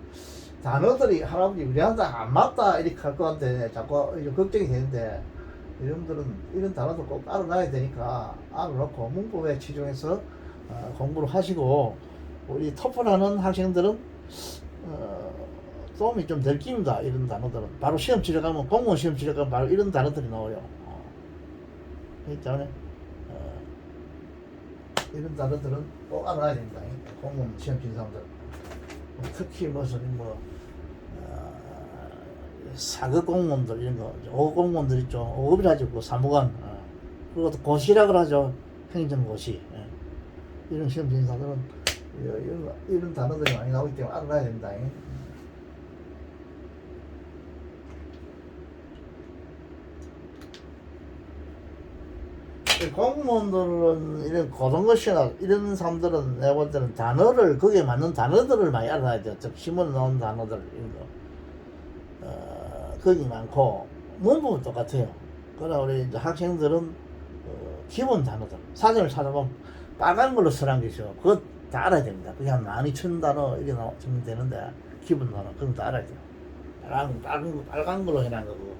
단어들이 할아버지 우리한테 안 맞다 이렇게 할 것 같아 자꾸 걱정이 되는데 여러분들은 이런 단어도 꼭 알아놔야 되니까 알아놓고 문법에 치중해서 공부를 하시고 우리 토플하는 학생들은 도움이 좀 될 겁니다. 이런 단어들은 바로 시험 치러 가면 공무원 시험 치러 가면 바로 이런 단어들이 나와요. 그렇기 때문에 이런 단어들은 꼭 알아야 됩니다. 공무원 시험 치는 사람들 특히 무슨 사급 공무원들 이런 거 5급 공무원들 있죠. 5급이라죠. 그 사무관 그것도 고시라고 하죠. 행정고시 이런 시험 치는 사람들은 이런 단어들이 많이 나오기 때문에 알아야 됩니다. 공무원들은 이런 고등고시나 이런 사람들은 내가 볼 때는 단어를 거기에 맞는 단어들을 많이 알아야 돼요. 즉 신문에 나오는 단어들 이런 거 거기 많고 문법은 똑같아요. 그러나 우리 이제 학생들은 기본 단어들 사전을 찾아보면 빨간 걸로 쓰란 게 있어요. 그거 다 알아야 됩니다. 그게 한 12,000단어 이렇게 나오면 되는데 기본 단어 그건 다 알아야 돼요. 빨간 걸로 해놓은 거고.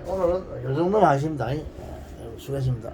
오늘은 요 정도만 하십니다. 수고하십니다.